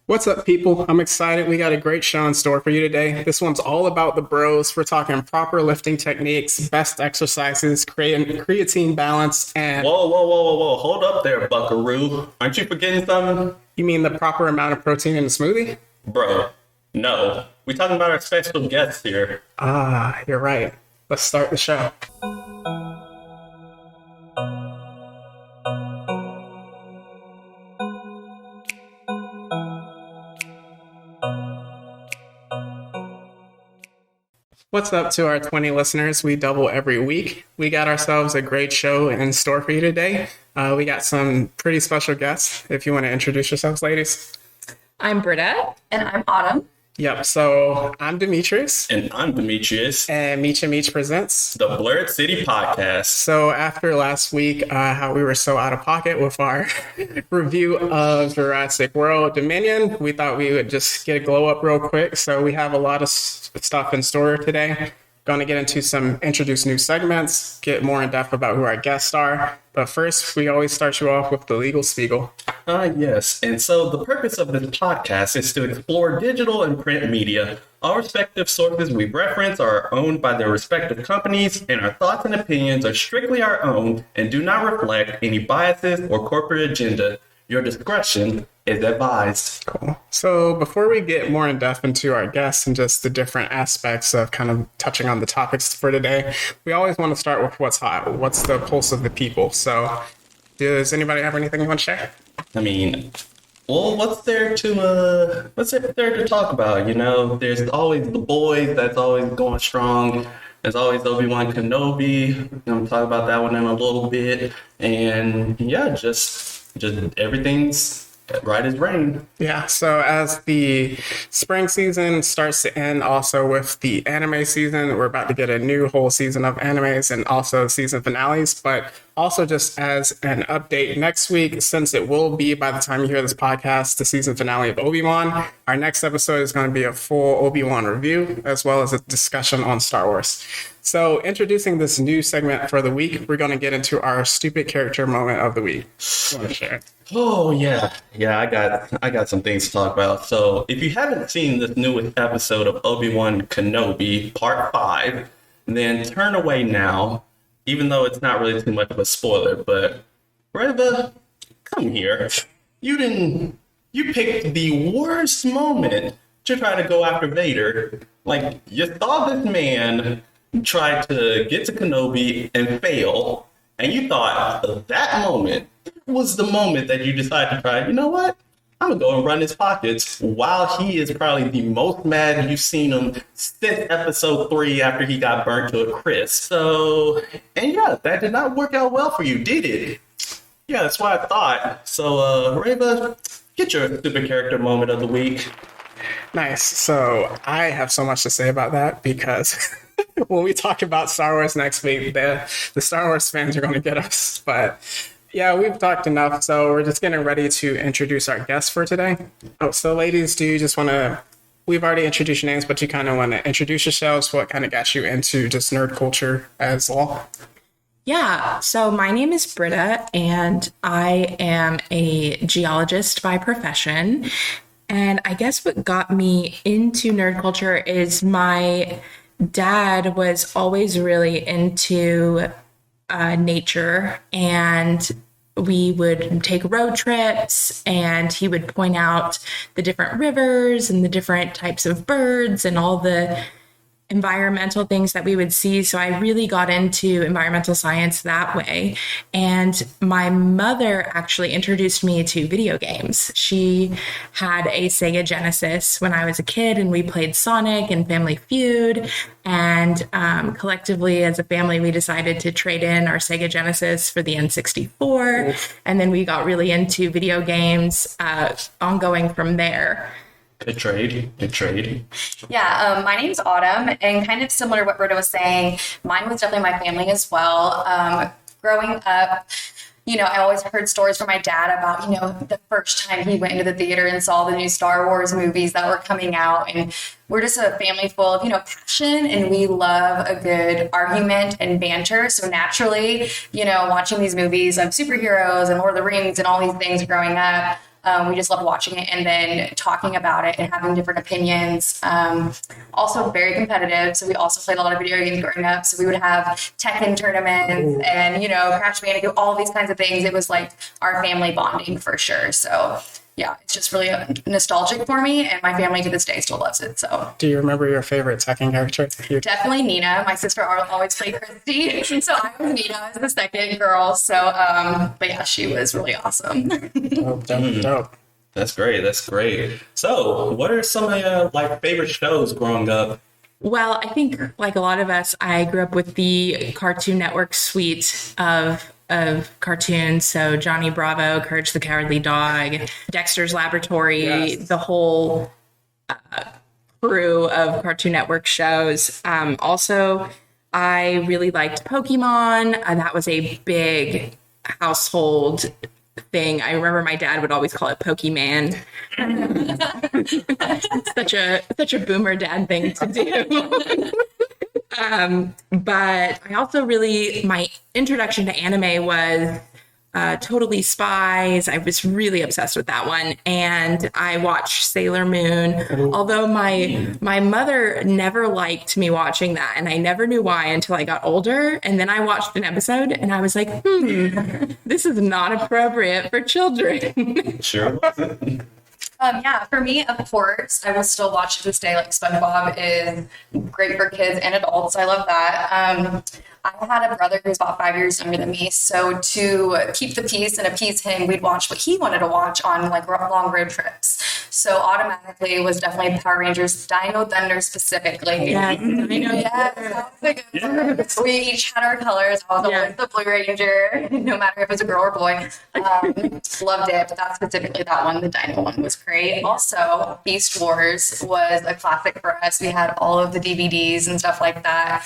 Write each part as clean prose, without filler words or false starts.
What's up, people? I'm excited. We got a great show in store for you today. This one's all about the bros. We're talking proper lifting techniques, best exercises, creatine balance, and Whoa. Hold up there, buckaroo. Aren't you forgetting something? you mean the proper amount of protein in a smoothie? Bro, no. We talking about our special guest here. Ah, you're right. Let's start the show. What's up to our 20 listeners? We double every week. We got ourselves a great show in store for you today. We got some pretty special guests. If you want to introduce yourselves, ladies. I'm Brita. And I'm Autumn. Yep, so I'm Demetrius. And I'm Demetrius. And Meech and Meech presents The Blerd City Podcast. So after last week, how we were so out of pocket with our review of Jurassic World Dominion, we thought we would just get a glow up real quick. So we have a lot of stuff in store today. Going to get into introduce new segments, get more in depth about who our guests are. But first, we always start you off with the legal spiegel. Yes. And so the purpose of this podcast is to explore digital and print media. All respective sources we reference are owned by their respective companies, and our thoughts and opinions are strictly our own and do not reflect any biases or corporate agenda. Your discretion is advised. Cool. So before we get more in depth into our guests and just the different aspects of kind of touching on the topics for today, we always want to start with what's hot. What's the pulse of the people? So does anybody have anything you want to share? I mean, well, what's there to talk about? You know, there's always the boys that's always going strong. There's always Obi-Wan Kenobi. I'm going to talk about that one in a little bit. And yeah, just everything's right as rain. Yeah, so as the spring season starts to end, also with the anime season, we're about to get a new whole season of animes and also season finales. But also just as an update, next week, since it will be, by the time you hear this podcast, the season finale of Obi-Wan, our next episode is going to be a full Obi-Wan review, as well as a discussion on Star Wars. So introducing this new segment for the week, we're going to get into our stupid character moment of the week. You want to share it? Oh yeah, I got some things to talk about. So if you haven't seen this newest episode of Obi-Wan Kenobi Part 5, then turn away now, even though it's not really too much of a spoiler. But Reva, come here. You picked the worst moment to try to go after Vader. Like, you saw this man try to get to Kenobi and fail, and you thought that moment was the moment that you decided to try, you know what? I'm going to go and run his pockets while he is probably the most mad you've seen him since episode 3 after he got burnt to a crisp. So, and yeah, that did not work out well for you, did it? Yeah, that's what I thought. So, Reva, get your stupid character moment of the week. Nice. So I have so much to say about that because when we talk about Star Wars next week, the Star Wars fans are going to get us. But yeah, we've talked enough. So we're just getting ready to introduce our guests for today. Oh, so ladies, do you just want to, we've already introduced your names, but you kind of want to introduce yourselves? What kind of got you into just nerd culture as well? Yeah, so my name is Brita, and I am a geologist by profession. And I guess what got me into nerd culture is my dad was always really into nature, and we would take road trips, and he would point out the different rivers and the different types of birds and all the environmental things that we would see. So I really got into environmental science that way. And my mother actually introduced me to video games. She had a Sega Genesis when I was a kid, and we played Sonic and Family Feud. And collectively as a family, we decided to trade in our Sega Genesis for the N64. And then we got really into video games ongoing from there. Good trade. Yeah, my name's Autumn, and kind of similar to what Brita was saying, mine was definitely my family as well. Growing up, I always heard stories from my dad about, the first time he went into the theater and saw the new Star Wars movies that were coming out. And we're just a family full of, passion, and we love a good argument and banter. So naturally, watching these movies of superheroes and Lord of the Rings and all these things growing up, We just loved watching it and then talking about it and having different opinions. Also very competitive. So we also played a lot of video games growing up. So we would have Tekken tournaments and, Crash Bandicoot, all these kinds of things. It was like our family bonding for sure. So yeah, it's just really nostalgic for me, and my family to this day still loves it. So, do you remember your favorite Tekken character? Definitely Nina. My sister always played Christy, so I was Nina as the second girl. So, but yeah, she was really awesome. Dope. That's great. That's great. So, what are some of your favorite shows growing up? Well, I think like a lot of us, I grew up with the Cartoon Network suite of cartoons. So Johnny Bravo, Courage the Cowardly Dog, Dexter's Laboratory, yes. The whole crew of Cartoon Network shows. Also, I really liked Pokemon. That was a big household thing. I remember my dad would always call it Pokemon. such a boomer dad thing to do. But I also my introduction to anime was Totally Spies. I was really obsessed with that one. And I watched Sailor Moon, although my mother never liked me watching that. And I never knew why until I got older. And then I watched an episode and I was like, this is not appropriate for children. Sure. Yeah, for me, of course, I will still watch to this day. Like SpongeBob is great for kids and adults. I love that. I had a brother who was about 5 years younger than me. So to keep the peace and appease him, we'd watch what he wanted to watch on long road trips. So automatically it was definitely Power Rangers, Dino Thunder specifically. Yeah, Dino. Yes. We each had our colors. I was always the Blue Ranger, no matter if it was a girl or boy. Loved it, but specifically that one, the Dino one, was great. Also, Beast Wars was a classic for us. We had all of the DVDs and stuff like that.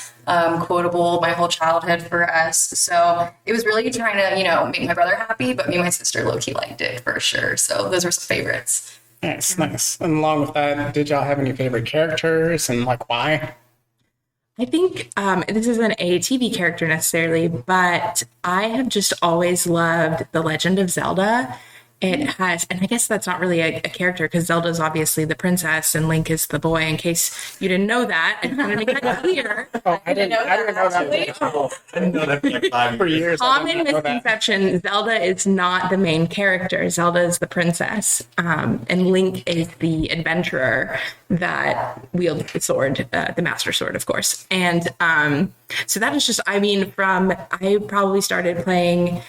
Quotable my whole childhood for us. So it was really trying to, make my brother happy, but me and my sister low-key liked it for sure. So those were some favorites. Nice. And along with that, did y'all have any favorite characters and why? I think this isn't a TV character necessarily, but I have just always loved The Legend of Zelda. It has, and I guess that's not really a character because Zelda's obviously the princess and Link is the boy. In case you didn't know that, I want to make that clear. I didn't know that. I didn't know that for 5 years. Common misconception: Zelda is not the main character. Zelda is the princess, and Link is the adventurer that wields the sword, the Master Sword, of course. And so that is just, I probably started playing.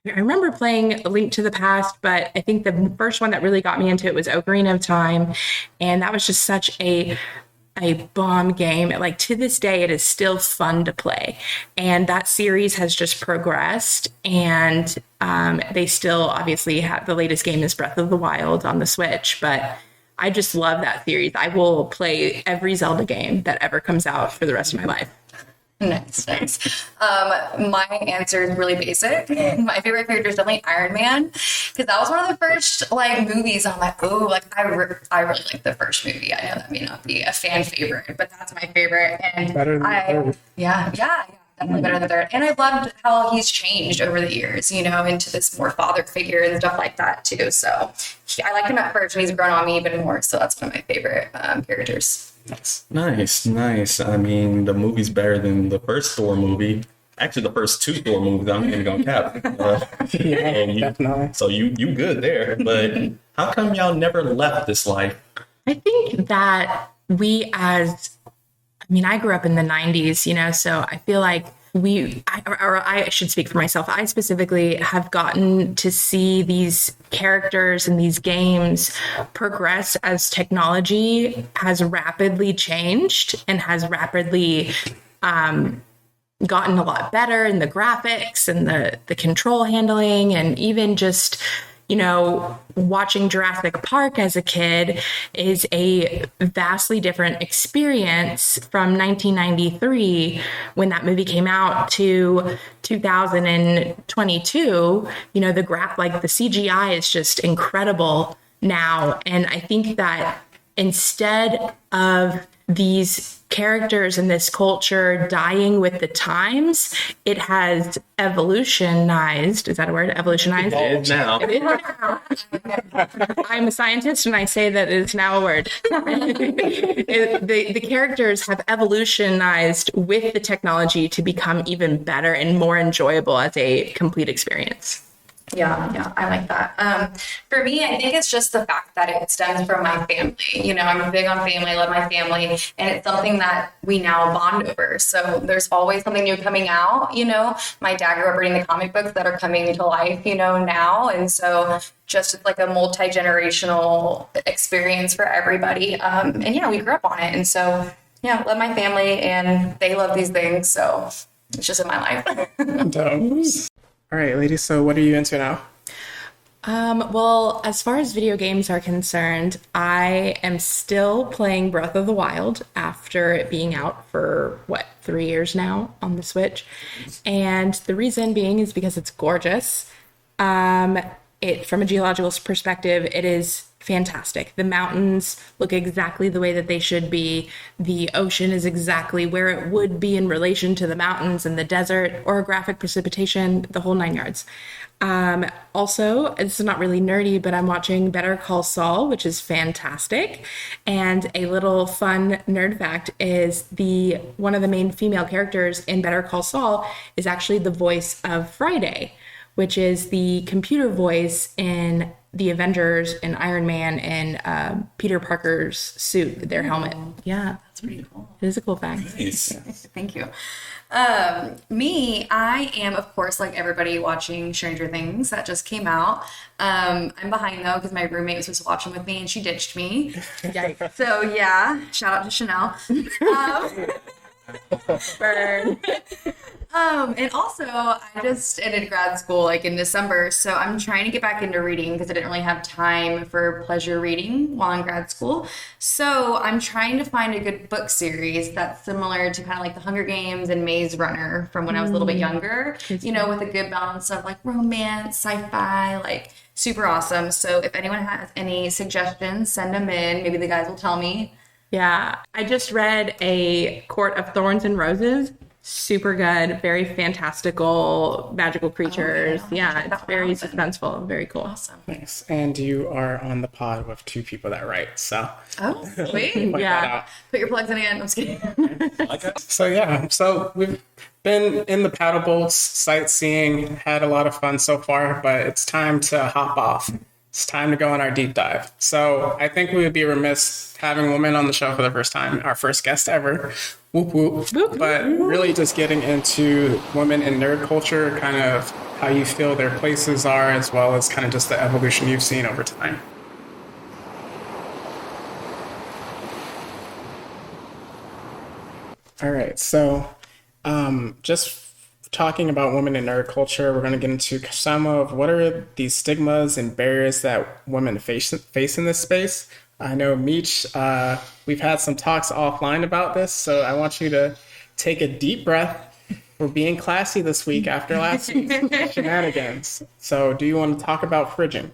I remember playing A Link to the Past, but I think the first one that really got me into it was Ocarina of Time. And that was just such a bomb game. To this day, it is still fun to play. And that series has just progressed. And they still obviously have the latest game is Breath of the Wild on the Switch. But I just love that series. I will play every Zelda game that ever comes out for the rest of my life. Nice. My answer is really basic. My favorite character is definitely Iron Man because that was one of the first movies. I'm like, I really like the first movie. I know that may not be a fan favorite, but that's my favorite. And better than third. Yeah, definitely better than third. And I loved how he's changed over the years, into this more father figure and stuff like that too. So I liked him at first, and he's grown on me even more. So that's one of my favorite characters. Nice. I mean, the movie's better than the first Thor movie. Actually, the first 2 Thor movies, I'm even gonna cap. Definitely. So you good there. But how come y'all never left this life? I think that I grew up in the 90s, so I feel like I should speak for myself. I specifically have gotten to see these characters and these games progress as technology has rapidly changed and has rapidly gotten a lot better in the graphics and the control handling, and even just watching Jurassic Park as a kid is a vastly different experience from 1993 when that movie came out to 2022. The CGI is just incredible now. And I think that instead of these characters in this culture dying with the times, it has evolutionized. Is that a word? Evolutionized? It is now. It is now. I'm a scientist and I say that it's now a word. The characters have evolutionized with the technology to become even better and more enjoyable as a complete experience. Yeah, I like that. For me, I think it's just the fact that it stems from my family. You know, I'm big on family, I love my family, and it's something that we now bond over. So there's always something new coming out. You know, my dad grew up reading the comic books that are coming to life, you know, now. And so just it's like a multi-generational experience for everybody. And yeah, we grew up on it. And so, yeah, love my family and they love these things. So it's just in my life. Dope. All right, ladies, so what are you into now? Well, as far as video games are concerned, I am still playing Breath of the Wild after it being out for, 3 years now on the Switch. And the reason being is because it's gorgeous. From a geological perspective, it is fantastic. The mountains look exactly the way that they should be. The ocean is exactly where it would be in relation to the mountains and the desert, orographic precipitation, the whole 9 yards. Also, this is not really nerdy, but I'm watching Better Call Saul, which is fantastic. And a little fun nerd fact is one of the main female characters in Better Call Saul is actually the voice of Friday, which is the computer voice in the Avengers and Iron Man and Peter Parker's suit, their helmet. Yeah. That's pretty cool. It is a cool fact. Nice. Thank you. Me, I am, of course, like everybody, watching Stranger Things that just came out. I'm behind though because my roommate was supposed to watch them with me and she ditched me. Yikes. So yeah, shout out to Chanel. Burn. And also I just ended grad school like in December, so I'm trying to get back into reading because I didn't really have time for pleasure reading while in grad school. So I'm trying to find a good book series that's similar to kind of like The Hunger Games and Maze Runner from when I was a little bit younger, you know, with a good balance of like romance, sci-fi, like super awesome. So if anyone has any suggestions, send them in. Maybe the guys will tell me. Yeah. I just read A Court of Thorns and Roses. Super good, very fantastical, magical creatures. Yeah, it's very suspenseful, very cool. Awesome. Nice. And you are on the pod with 2 people that write, so. Oh, sweet. Point that Yeah. out. Put your plugs in again. I'm just kidding. So we've been in the paddle boats, sightseeing, had a lot of fun so far, but it's time to hop off. It's time to go on our deep dive. So I think we would be remiss having women on the show for the first time, our first guest ever. Whoop, whoop. But really just getting into women in nerd culture, kind of how you feel their places are, as well as kind of just the evolution you've seen over time. All right, so just talking about women in nerd culture, we're going to get into some of what are these stigmas and barriers that women face in this space. I know, Meech, we've had some talks offline about this, so I want you to take a deep breath. We're being classy this week after last week's shenanigans. So do you want to talk about fridging?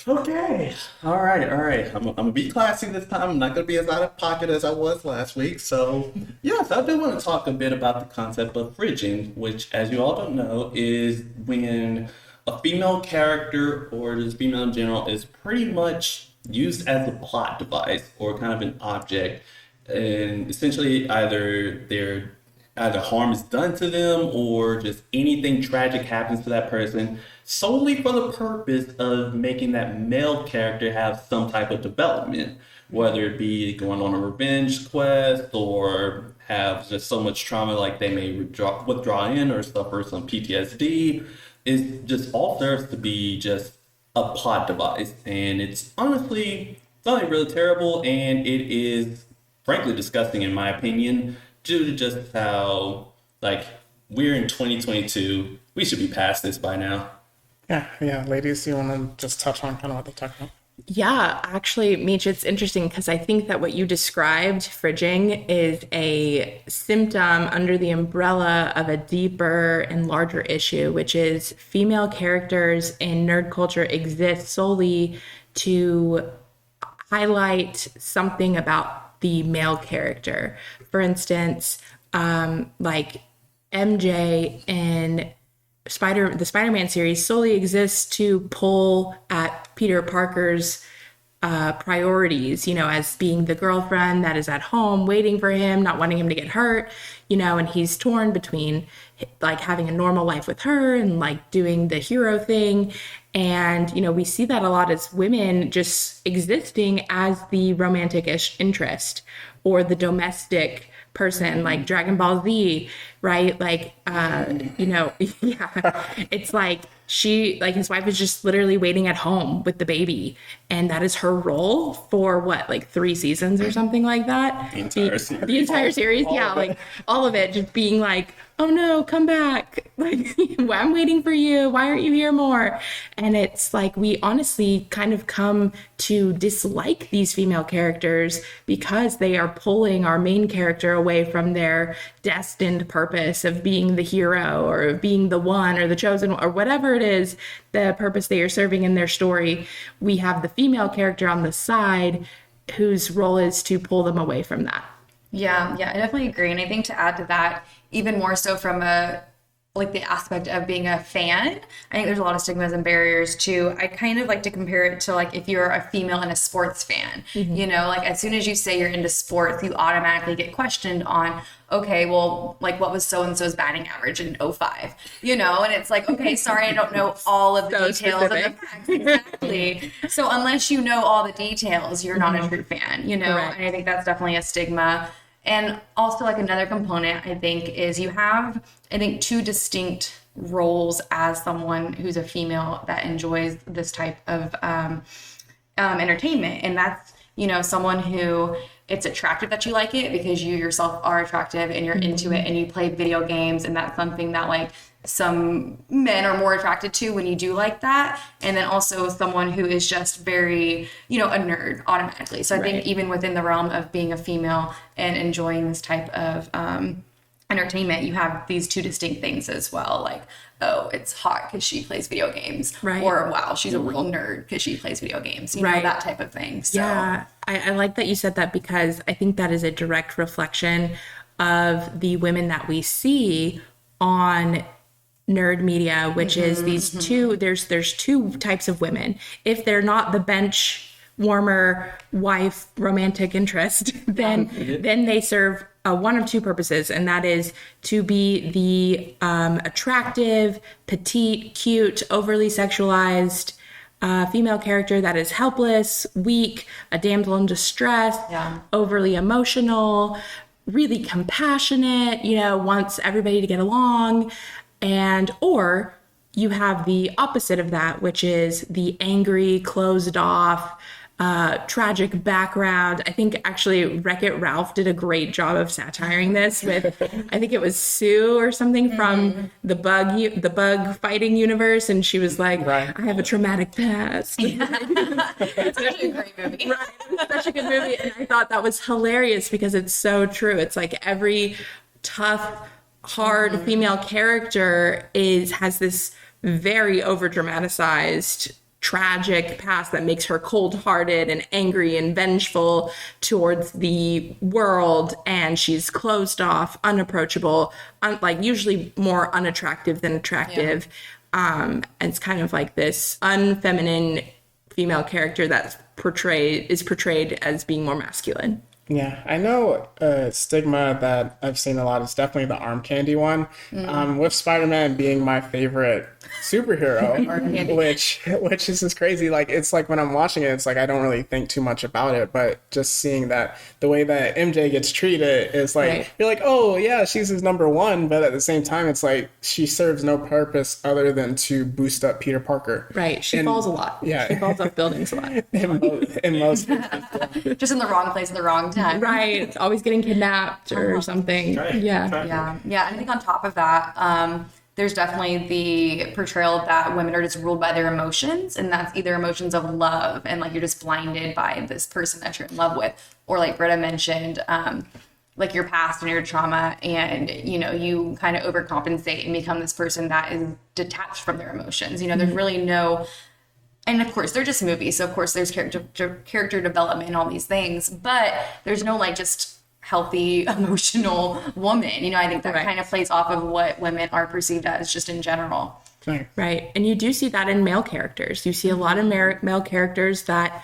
Okay. All right. I'm gonna be classy this time. I'm not gonna be as out of pocket as I was last week. So yes, I do want to talk a bit about the concept of fridging, which, as you all don't know, is when a female character or just female in general is pretty much used as a plot device or kind of an object, and essentially either harm is done to them or just anything tragic happens to that person solely for the purpose of making that male character have some type of development, whether it be going on a revenge quest or have just so much trauma like they may withdraw in or suffer some PTSD. It just all serves to be just a plot device, and it's honestly something really terrible, and it is frankly disgusting in my opinion, due to just how, like, we're in 2022. We should be past this by now. Yeah. Ladies, you want to just touch on kind of what they talked about? Yeah, actually, Meech, it's interesting because I think that what you described, fridging, is a symptom under the umbrella of a deeper and larger issue, which is female characters in nerd culture exist solely to highlight something about the male character. For instance, like MJ in the Spider-Man series solely exists to pull at Peter Parker's priorities, as being the girlfriend that is at home waiting for him, not wanting him to get hurt, and he's torn between like having a normal life with her and like doing the hero thing. And, we see that a lot as women just existing as the romantic interest or the domestic person, like Dragon Ball Z, right? Like, yeah, it's like his wife is just literally waiting at home with the baby. And that is her role for like 3 seasons or something like that. The entire series. Yeah. Like all of it just being like, oh no, come back. Like, I'm waiting for you. Why aren't you here more? And it's like, we honestly kind of come to dislike these female characters because they are pulling our main character away from their destined purpose of being the hero or of being the one or the chosen or whatever it is, the purpose they are serving in their story. We have the female character on the side whose role is to pull them away from that. Yeah, I definitely agree. And I think to add to that, even more so from the aspect of being a fan, I think there's a lot of stigmas and barriers too. I kind of like to compare it to like if you're a female and a sports fan, like as soon as you say you're into sports, you automatically get questioned on, okay, well, like what was so-and-so's batting average in 05, and it's like, okay, sorry, I don't know all of the details of the facts. Exactly. So unless you know all the details, you're not a true fan, Correct. And I think that's definitely a stigma. And also like another component, I think, is you have, 2 distinct roles as someone who's a female that enjoys this type of entertainment. And that's, someone who it's attractive that you like it because you yourself are attractive and you're into it and you play video games. And that's something that like some men are more attracted to when you do like that. And then also someone who is just very, a nerd automatically. So I think even within the realm of being a female and enjoying this type of entertainment, you have these 2 distinct things as well. Like, oh, it's hot because she plays video games. Right. Or, wow, she's a real nerd because she plays video games. You know, that type of thing. So. Yeah, I like that you said that because I think that is a direct reflection of the women that we see on nerd media, which is these 2, there's 2 types of women. If they're not the bench warmer wife romantic interest, then they serve one of 2 purposes, and that is to be the attractive, petite, cute, overly sexualized female character that is helpless, weak, a damsel in distress, overly emotional, really compassionate, wants everybody to get along. Or you have the opposite of that, which is the angry, closed off, tragic background. I think actually Wreck-It Ralph did a great job of satiring this with, I think it was Sue or something from the bug fighting universe. And she was like, I have a traumatic past. It's actually a great movie. Right. It's such a good movie. And I thought that was hilarious because it's so true. It's like every tough, hard female character has this very over dramatized tragic past that makes her cold-hearted and angry and vengeful towards the world, and she's closed off, unapproachable, like usually more unattractive than attractive. And it's kind of like this unfeminine female character that's portrayed as being more masculine. Yeah, I know a stigma that I've seen a lot is definitely the arm candy one. With Spider-Man being my favorite superhero, which is just crazy. Like, it's like when I'm watching it, it's like I don't really think too much about it, but just seeing that the way that MJ gets treated is like, you're like, oh yeah, she's his number 1, but at the same time, it's like she serves no purpose other than to boost up Peter Parker. Right. She falls a lot. Yeah. She falls off buildings a lot. in most just in the wrong place at the wrong time. Right. Always getting kidnapped or something. Yeah. And I think on top of that, there's definitely the portrayal that women are just ruled by their emotions, and that's either emotions of love and like you're just blinded by this person that you're in love with, or like Brita mentioned, like your past and your trauma, and you kind of overcompensate and become this person that is detached from their emotions. There's really no and of course they're just movies, so of course there's character development and all these things, but there's no like just healthy emotional woman. You know, I think that kind of plays off of what women are perceived as just in general. Right. And you do see that in male characters. You see a lot of male characters that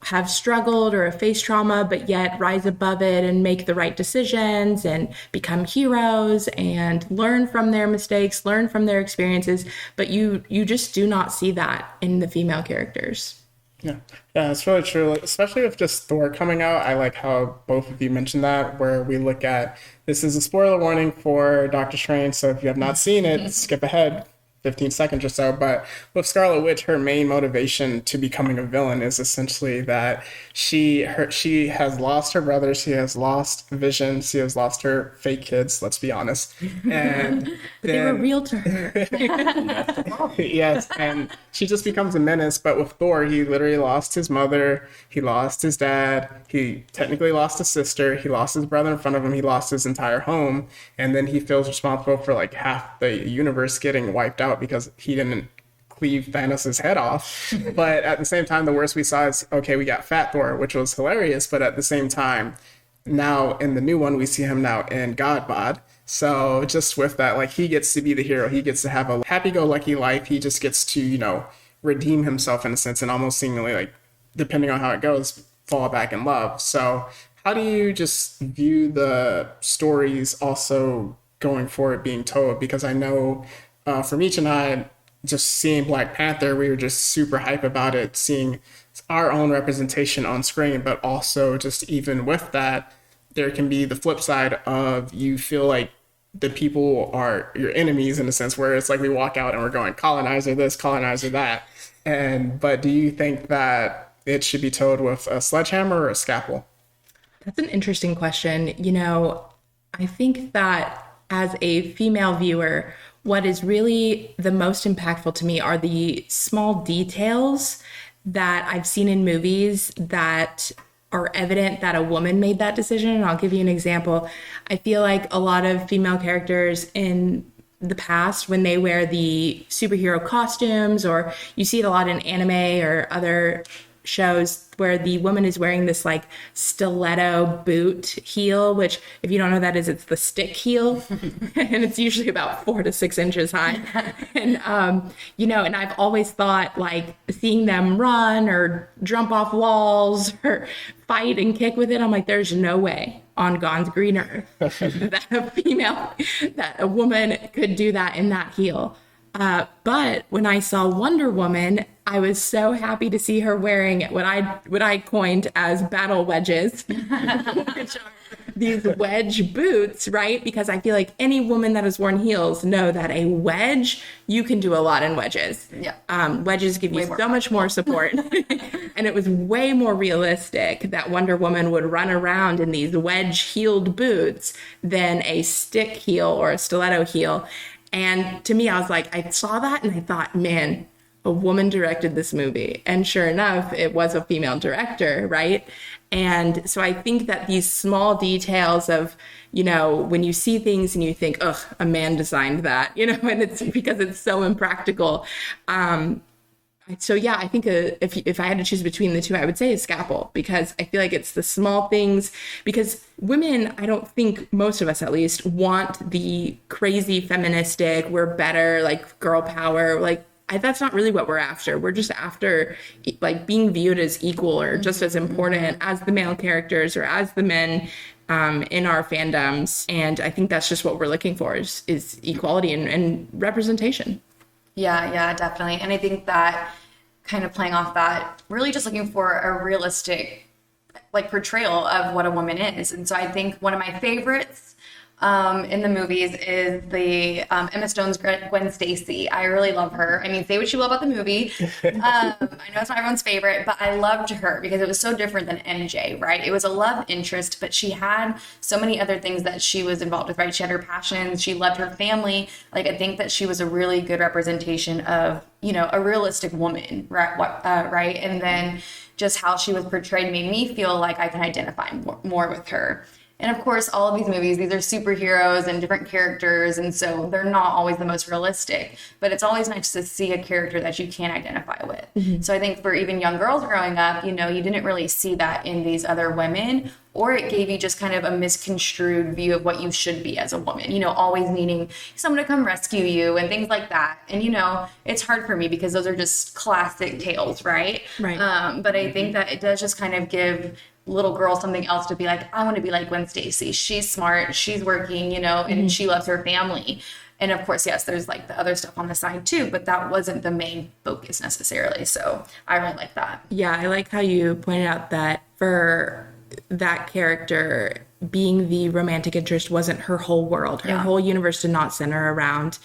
have struggled or have faced trauma, but yet rise above it and make the right decisions and become heroes and learn from their mistakes, learn from their experiences. But you just do not see that in the female characters. Yeah, it's really true. Like, especially with just Thor coming out, I like how both of you mentioned that, where we look at, this is a spoiler warning for Doctor Strange, so if you have not seen it, skip ahead 15 seconds or so. But with Scarlet Witch, her main motivation to becoming a villain is essentially that she has lost her brother, she has lost Vision, she has lost her fake kids, let's be honest. And but they were real to her. Yes, and she just becomes a menace. But with Thor, he literally lost his mother, he lost his dad, he technically lost his sister, he lost his brother in front of him, he lost his entire home, and then he feels responsible for like half the universe getting wiped out because he didn't cleave Thanos' head off. But at the same time, the worst we saw is, okay, we got Fat Thor, which was hilarious, but at the same time, now in the new one, we see him now in God Bod. So just with that, like, he gets to be the hero. He gets to have a happy-go-lucky life. He just gets to, you know, redeem himself in a sense, and almost seemingly, like, depending on how it goes, fall back in love. So how do you just view the stories also going forward being told? Because I know for Meech and I, just seeing Black Panther, we were just super hype about it, seeing our own representation on screen, but also just even with that, there can be the flip side of you feel like the people are your enemies in a sense, where it's like we walk out and we're going colonizer this, colonizer that. But do you think that it should be told with a sledgehammer or a scalpel? That's an interesting question. You know, I think that as a female viewer, what is really the most impactful to me are the small details that I've seen in movies that are evident that a woman made that decision. And I'll give you an example. I feel like a lot of female characters in the past, when they wear the superhero costumes, or you see it a lot in anime or other shows where the woman is wearing this like stiletto boot heel, which if you don't know what that is, it's the stick heel. And it's usually about 4 to 6 inches high. And, you know, and I've always thought like seeing them run or jump off walls or fight and kick with it, I'm like, there's no way on God's green earth that a woman could do that in that heel. But when I saw Wonder Woman, I was so happy to see her wearing what I coined as battle wedges, which are these wedge boots, right? Because I feel like any woman that has worn heels know that a wedge, you can do a lot in wedges. Yeah. Wedges give you so much more support. And it was way more realistic that Wonder Woman would run around in these wedge-heeled boots than a stick heel or a stiletto heel. And to me, I was like, I saw that and I thought, man, a woman directed this movie. And sure enough, it was a female director, right? And so I think that these small details of, you know, when you see things and you think, ugh, a man designed that, you know, and it's because it's so impractical. So yeah, I think if I had to choose between the two, I would say a scalpel, because I feel like it's the small things, because women, I don't think most of us at least want the crazy feministic, we're better, like girl power, like that's not really what we're after. We're just after like being viewed as equal or just as important as the male characters or as the men in our fandoms. And I think that's just what we're looking for is equality and representation. Yeah, definitely. And I think that kind of playing off that, really just looking for a realistic like portrayal of what a woman is. And so I think one of my favorites in the movies is the Emma Stone's Gwen Stacy. I really love her. I mean, say what you will about the movie. I know it's not everyone's favorite, but I loved her because it was so different than MJ, right? It was a love interest, but she had so many other things that she was involved with, right? She had her passions. She loved her family. Like, I think that she was a really good representation of, you know, a realistic woman, right? And then just how she was portrayed made me feel like I can identify more with her. And of course, all of these movies, these are superheroes and different characters, and so they're not always the most realistic. But it's always nice to see a character that you can identify with. So I think for even young girls growing up, you didn't really see that in these other women, or it gave you just kind of a misconstrued view of what you should be as a woman, always needing someone to come rescue you and things like that. And, it's hard for me because those are just classic tales, right? Right. But I think that it does just kind of give little girl something else to be like, I want to be like Gwen Stacy. She's smart, she's working, and she loves her family. And of course, yes, there's like the other stuff on the side too, but that wasn't the main focus necessarily. So I really like that. Yeah, I like how you pointed out that for that character, being the romantic interest wasn't her whole world. Her whole universe did not center around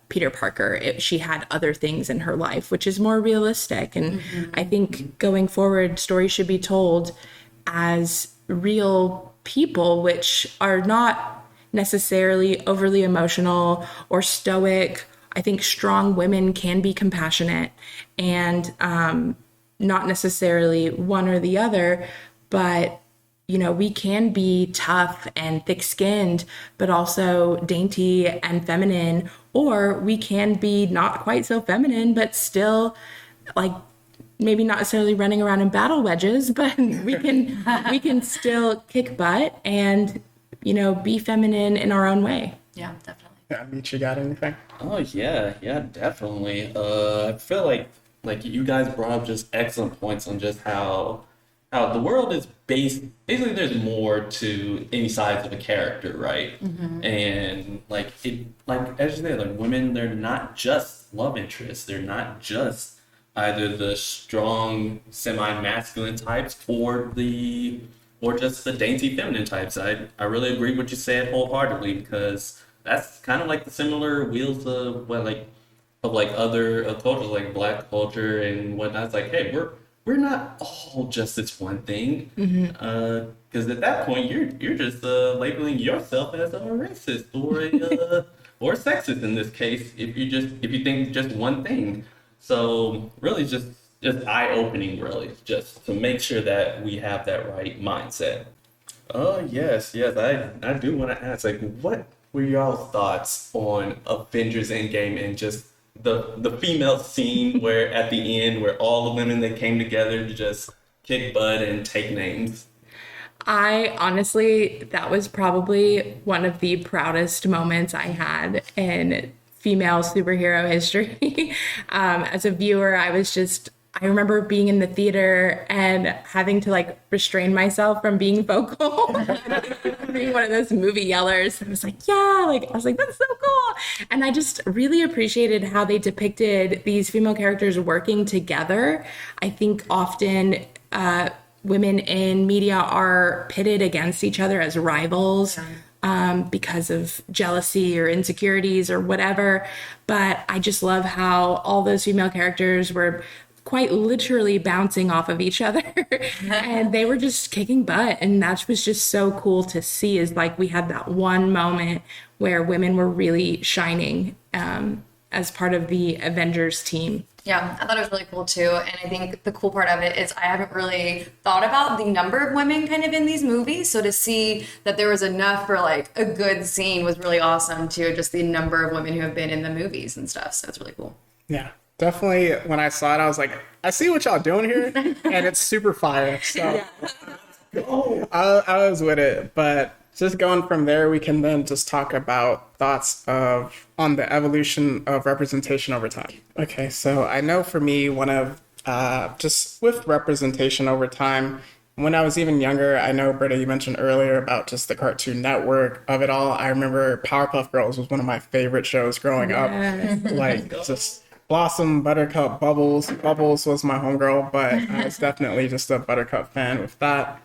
Peter Parker. She had other things in her life, which is more realistic. And I think going forward, stories should be told as real people, which are not necessarily overly emotional or stoic. I think strong women can be compassionate and not necessarily one or the other, but we can be tough and thick-skinned, but also dainty and feminine, or we can be not quite so feminine, but still like maybe not necessarily running around in battle wedges, but we can still kick butt and, be feminine in our own way. Yeah, definitely. Yeah, Meech, you got anything? Oh yeah, definitely. I feel like you guys brought up just excellent points on just how the world is basically there's more to any sides of a character, right? And like as you say, like women, they're not just love interests. They're not just either the strong semi-masculine types or just the dainty feminine types. I really agree with what you said wholeheartedly, because that's kind of like the similar wheels of other cultures like Black culture and whatnot. It's like, hey, we're not all just this one thing, because at that point you're just labeling yourself as a racist or sexist in this case if you think just one thing. So really just eye-opening, really, just to make sure that we have that right mindset. Oh yes, I do want to ask, like, what were y'all's thoughts on Avengers Endgame and just the female scene where at the end where all the women that came together to just kick butt and take names? I honestly, that was probably one of the proudest moments I had in female superhero history. As a viewer, I remember being in the theater and having to restrain myself from being vocal. Being one of those movie yellers. I was like, that's so cool. And I just really appreciated how they depicted these female characters working together. I think often women in media are pitted against each other as rivals. Because of jealousy or insecurities or whatever. But I just love how all those female characters were quite literally bouncing off of each other and they were just kicking butt. And that was just so cool to see, is we had that one moment where women were really shining as part of the Avengers team. Yeah, I thought it was really cool too. And I think the cool part of it is I haven't really thought about the number of women kind of in these movies. So to see that there was enough for a good scene was really awesome too. Just the number of women who have been in the movies and stuff. So it's really cool. Yeah, definitely. When I saw it, I was like, I see what y'all doing here, and it's super fire. So I was with it. But just going from there, we can then just talk about thoughts on the evolution of representation over time. Okay, so I know for me, one of just with representation over time, when I was even younger, I know, Brita, you mentioned earlier about just the Cartoon Network of it all. I remember Powerpuff Girls was one of my favorite shows growing up. Just Blossom, Buttercup, Bubbles. Bubbles was my homegirl, but I was definitely just a Buttercup fan with that.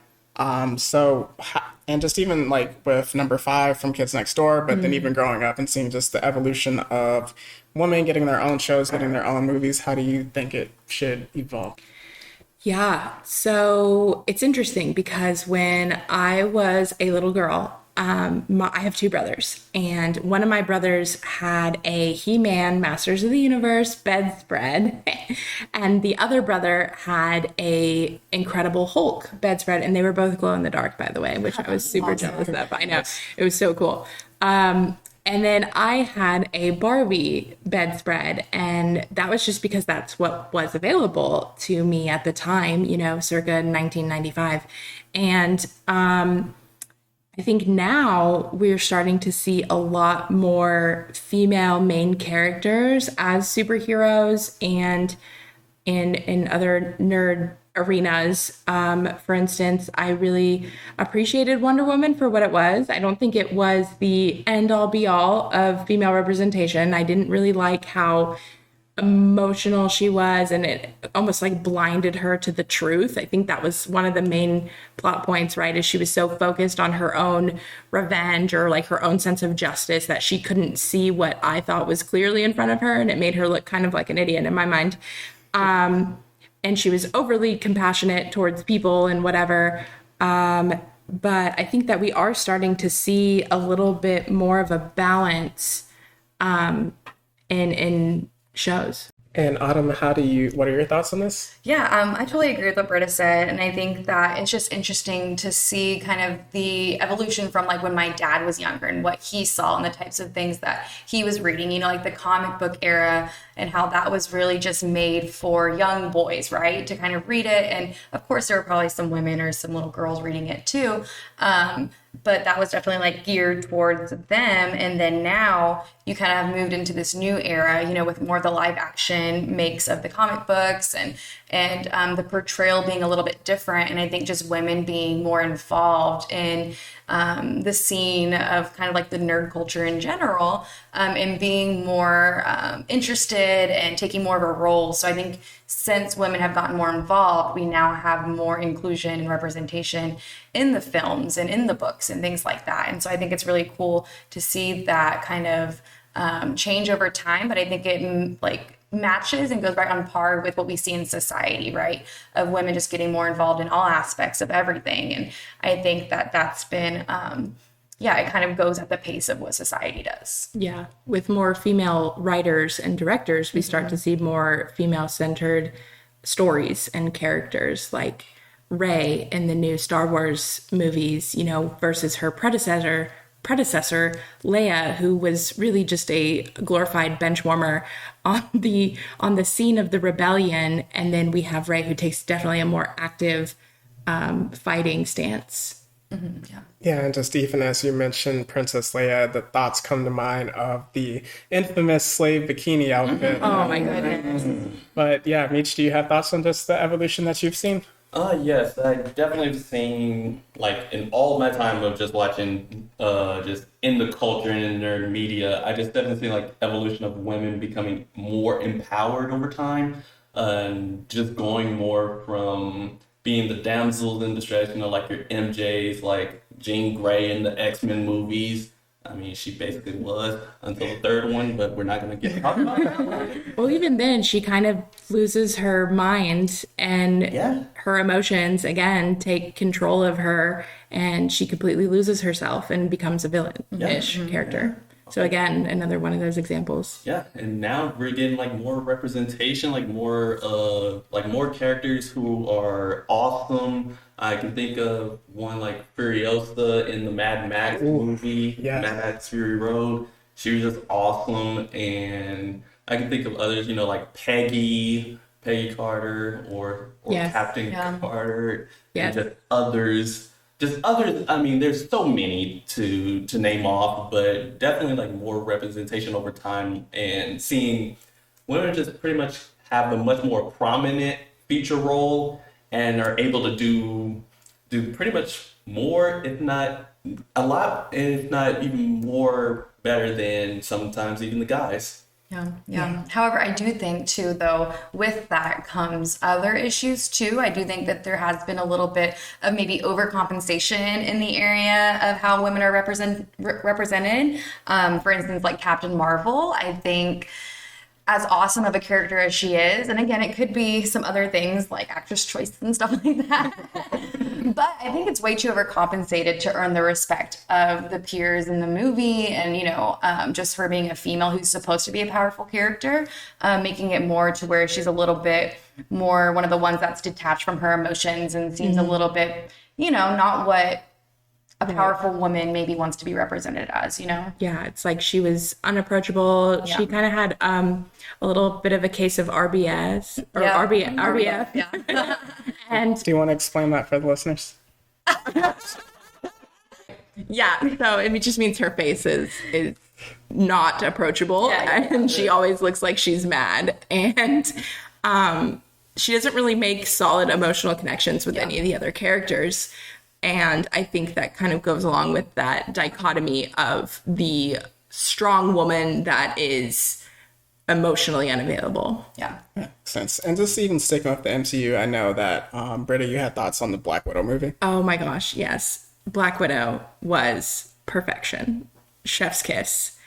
And just even with number 5 from Kids Next Door, but then even growing up and seeing just the evolution of women getting their own shows, getting their own movies, how do you think it should evolve? Yeah, so it's interesting because when I was a little girl, I have two brothers, and one of my brothers had a He-Man Masters of the Universe bedspread, and the other brother had a Incredible Hulk bedspread, and they were both glow in the dark, by the way, which I was super jealous of. I know, it was so cool. And then I had a Barbie bedspread, and that was just because that's what was available to me at the time, circa 1995. And I think now we're starting to see a lot more female main characters as superheroes and in other nerd arenas. For instance, I really appreciated Wonder Woman for what it was. I don't think it was the end all be all of female representation. I didn't really like how emotional she was, and it almost like blinded her to the truth. I think that was one of the main plot points, right? Is she was so focused on her own revenge or like her own sense of justice that she couldn't see what I thought was clearly in front of her, and it made her look kind of like an idiot in my mind. And she was overly compassionate towards people and whatever. But I think that we are starting to see a little bit more of a balance in shows. And Autumn, what are your thoughts on this? Yeah, I totally agree with what Brita said. And I think that it's just interesting to see kind of the evolution from like when my dad was younger and what he saw and the types of things that he was reading, like the comic book era, and how that was really just made for young boys, right? To kind of read it. And of course, there were probably some women or some little girls reading it too. But that was definitely like geared towards them. And then now you kind of have moved into this new era, with more of the live action makes of the comic books and the portrayal being a little bit different. And I think just women being more involved in the scene of kind of like the nerd culture in general, and being more interested and taking more of a role. So I think since women have gotten more involved, we now have more inclusion and representation in the films and in the books and things like that. And so I think it's really cool to see that kind of change over time. But I think it matches and goes right on par with what we see in society, right? Of women just getting more involved in all aspects of everything. And I think that that's been, it kind of goes at the pace of what society does. Yeah. With more female writers and directors, we start to see more female-centered stories and characters, like Rey in the new Star Wars movies, versus her predecessor, Leia, who was really just a glorified bench warmer on the scene of the rebellion. And then we have Rey, who takes definitely a more active fighting stance. Mm-hmm. Yeah, and just even as you mentioned Princess Leia, the thoughts come to mind of the infamous slave bikini outfit. Oh my goodness. But yeah, Meech, do you have thoughts on just the evolution that you've seen? Yes, I definitely have seen, in all my time of just watching, just in the culture and in nerd media, I just definitely see, evolution of women becoming more empowered over time, and just going more from being the damsels in distress, like your MJs, like Jean Grey in the X-Men movies. I mean, she basically was until the third one, but we're not going to get talked about that. Well, even then, she kind of loses her mind, and her emotions, again, take control of her, and she completely loses herself and becomes a villain-ish character. So again, another one of those examples. Yeah, and now we're getting more representation, more characters who are awesome. I can think of one like Furiosa in the Mad Max movie, Mad Max Fury Road. She was just awesome, and I can think of others, like Peggy Carter, or Captain Carter, and just others. I mean, there's so many to name off, but definitely more representation over time, and seeing women just pretty much have a much more prominent feature role and are able to do pretty much more, if not a lot, if not even more better than sometimes even the guys. Yeah. However, I do think too, though, with that comes other issues too. I do think that there has been a little bit of maybe overcompensation in the area of how women are represented. For instance, like Captain Marvel, I think, as awesome of a character as she is, and again, it could be some other things like actress choice and stuff like that. But I think it's way too overcompensated to earn the respect of the peers in the movie, and just her being a female who's supposed to be a powerful character, making it more to where she's a little bit more one of the ones that's detached from her emotions and seems a little bit, not what a powerful woman maybe wants to be represented as, Yeah, it's like she was unapproachable. Yeah. She kind of had a little bit of a case of RBS or RBF. Yeah. And do you want to explain that for the listeners? Yeah, so it just means her face is not approachable, and she always looks like she's mad, and she doesn't really make solid emotional connections with any of the other characters. And I think that kind of goes along with that dichotomy of the strong woman that is emotionally unavailable. Yeah. Makes sense. And just even sticking with the MCU, I know that, Brita, you had thoughts on the Black Widow movie. Oh my gosh, yes. Black Widow was perfection. Chef's kiss.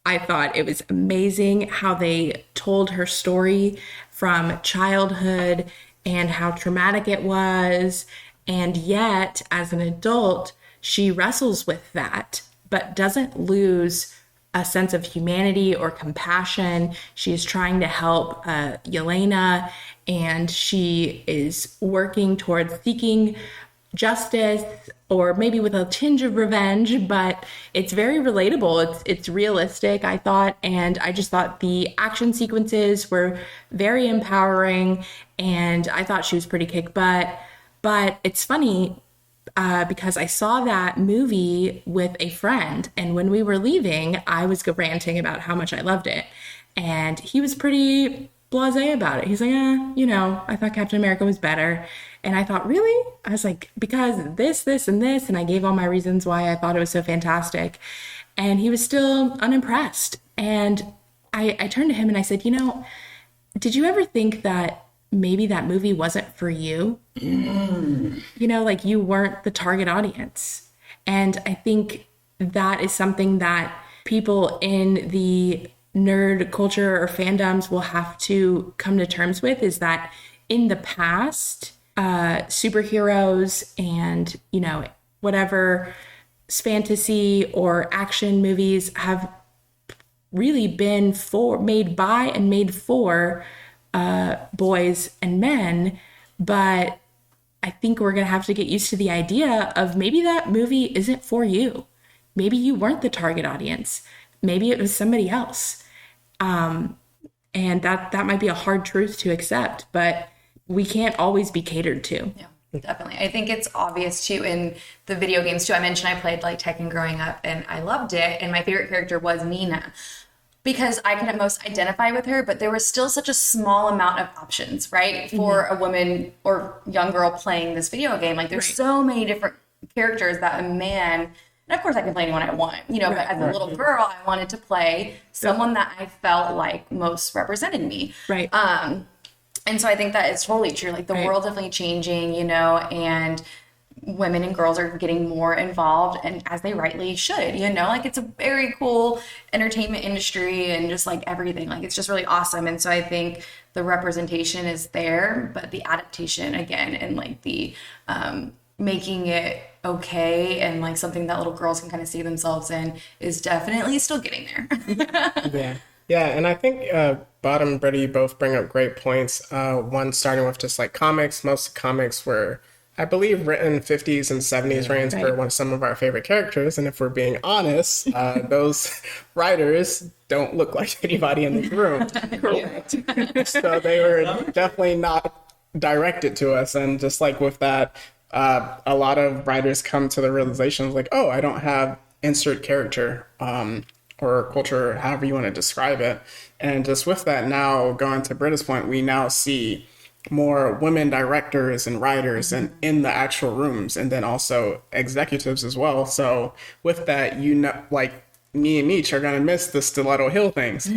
I thought it was amazing how they told her story from childhood and how traumatic it was. And yet, as an adult, she wrestles with that, but doesn't lose a sense of humanity or compassion. She's trying to help Yelena, and she is working towards seeking justice, or maybe with a tinge of revenge, but it's very relatable. It's realistic, I thought, and I just thought the action sequences were very empowering, and I thought she was pretty kick butt. But it's funny because I saw that movie with a friend, and when we were leaving, I was ranting about how much I loved it, and he was pretty blasé about it. He's like, I thought Captain America was better. And I thought, really? I was like, because this, and this, and I gave all my reasons why I thought it was so fantastic. And he was still unimpressed. And I turned to him and I said, did you ever think that maybe that movie wasn't for you? Like you weren't the target audience. And I think that is something that people in the nerd culture or fandoms will have to come to terms with, is that in the past, superheroes and, whatever fantasy or action movies have really been made by and made for boys and men. But I think we're going to have to get used to the idea of maybe that movie isn't for you. Maybe you weren't the target audience. Maybe it was somebody else. And that might be a hard truth to accept, but we can't always be catered to. Yeah, definitely. I think it's obvious too in the video games too. I mentioned I played like Tekken growing up and I loved it. And my favorite character was Nina because I could at most identify with her, but there was still such a small amount of options, right? For a woman or young girl playing this video game. Like there's so many different characters that a man, and of course I can play anyone I want, but as a little girl, I wanted to play someone that I felt like most represented me. Right. And so I think that is totally true. Like the world's definitely changing, and women and girls are getting more involved, and as they rightly should, like it's a very cool entertainment industry and just like everything. Like it's just really awesome. And so I think the representation is there, but the adaptation again and like the making it okay and like something that little girls can kind of see themselves in is definitely still getting there. Yeah, and I think Bottom and Brita, you both bring up great points. One starting with just like comics. Most comics were, I believe, written 50s and 70s range for some of our favorite characters. And if we're being honest, those writers don't look like anybody in this room. Correct. So they were definitely not directed to us. And just like with that, a lot of writers come to the realization of like, oh, I don't have insert character or culture, however you want to describe it. And just with that, now going to Brita's point, we now see more women directors and writers and in the actual rooms, and then also executives as well. So with that, like me and Meech are going to miss the Stiletto Hill things.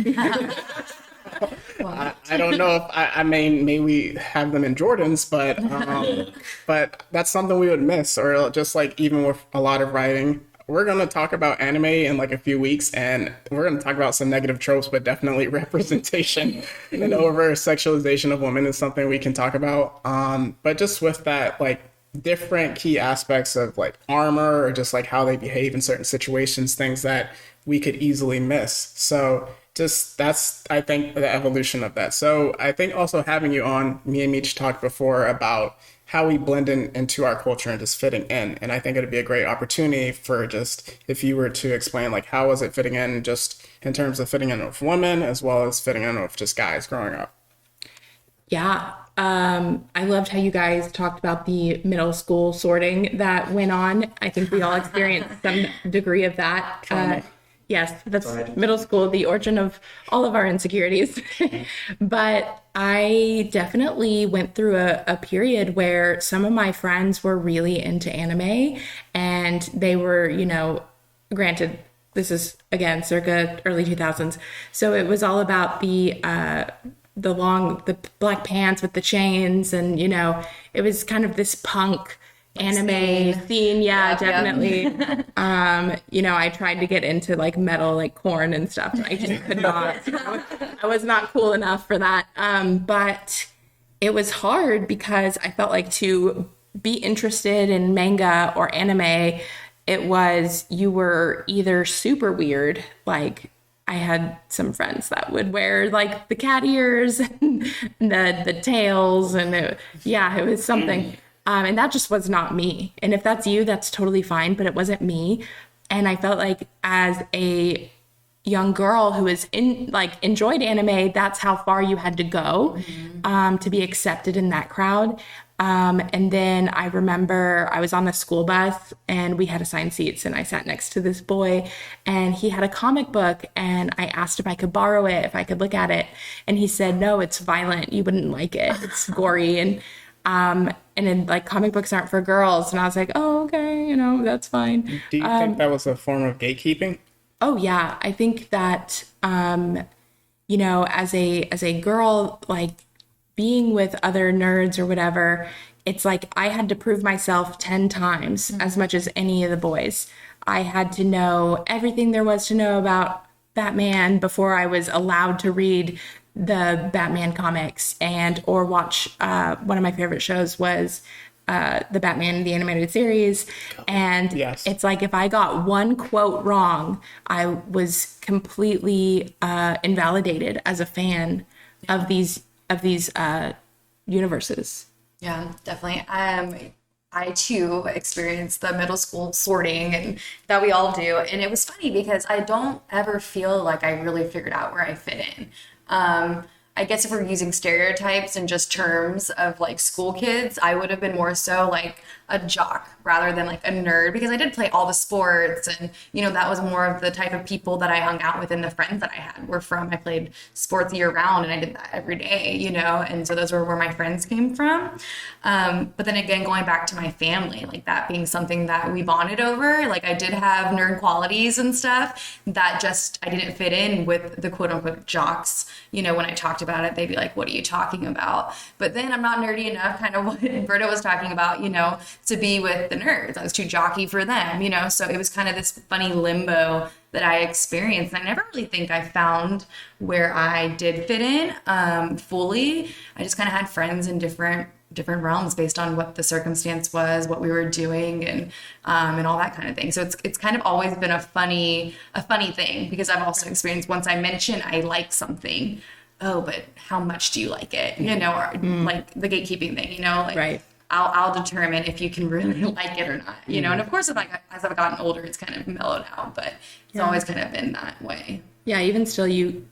I don't know if I mean, maybe we have them in Jordans, but that's something we would miss. Or just like even with a lot of writing, we're going to talk about anime in like a few weeks, and we're going to talk about some negative tropes, but definitely representation and over sexualization of women is something we can talk about. But just with that, like different key aspects of like armor or just like how they behave in certain situations, things that we could easily miss. So just that's, I think, the evolution of that. So I think also having you on, me and Meech talked before about how we blend into our culture and just fitting in. And I think it'd be a great opportunity for just if you were to explain like how was it fitting in just in terms of fitting in with women as well as fitting in with just guys growing up. Yeah. I loved how you guys talked about the middle school sorting that went on. I think we all experienced some degree of that. Yes, that's middle school, the origin of all of our insecurities. But I definitely went through a period where some of my friends were really into anime, and they were, you know, granted, this is again circa early 2000s. So it was all about the black pants with the chains, and, you know, it was kind of this punk anime scene. Yeah, definitely. You know, I tried to get into like metal, like Korn and stuff. I just could not. I was not cool enough for that. But it was hard because I felt like to be interested in manga or anime, it was you were either super weird, like I had some friends that would wear like the cat ears and the tails, and it was something. And that just was not me. And if that's you, that's totally fine, but it wasn't me. And I felt like as a young girl who was enjoyed anime, that's how far you had to go to be accepted in that crowd. And then I remember I was on the school bus and we had assigned seats, and I sat next to this boy and he had a comic book, and I asked if I could borrow it, if I could look at it. And he said, no, it's violent. You wouldn't like it. It's gory. And then like comic books aren't for girls. And I was like, oh, okay, you know, that's fine. Do you think that was a form of gatekeeping? Oh yeah. I think that, you know, as a girl, like being with other nerds or whatever, it's like I had to prove myself 10 times as much as any of the boys. I had to know everything there was to know about Batman before I was allowed to read the Batman comics or watch one of my favorite shows was the Batman the animated series. And yes, it's like if I got one quote wrong, I was completely invalidated as a fan of these universes. Yeah, definitely. I too experienced the middle school sorting, and that we all do. And it was funny because I don't ever feel like I really figured out where I fit in. I guess if we're using stereotypes and just terms of like school kids, I would have been more so like a jock rather than like a nerd, because I did play all the sports, and you know that was more of the type of people that I hung out with, and the friends that I had were from. I played sports year round, and I did that every day, you know, and so those were where my friends came from. But then again, going back to my family, like that being something that we bonded over, like I did have nerd qualities and stuff that just I didn't fit in with the quote unquote jocks. You know, when I talked about it, they'd be like, "What are you talking about?" But then I'm not nerdy enough, kind of what Brita was talking about, you know, to be with the nerds. I was too jockey for them, you know, so it was kind of this funny limbo that I experienced. And I never really think I found where I did fit in fully. I just kind of had friends in different realms based on what the circumstance was, what we were doing, and all that kind of thing. So it's kind of always been a funny thing, because I've also experienced once I mention I like something, oh, but how much do you like it? You know, or like the gatekeeping thing, you know, like right. I'll determine if you can really like it or not, you know. And of course, as I've gotten older, it's kind of mellowed out, but it's always kind of been that way. Yeah, even still,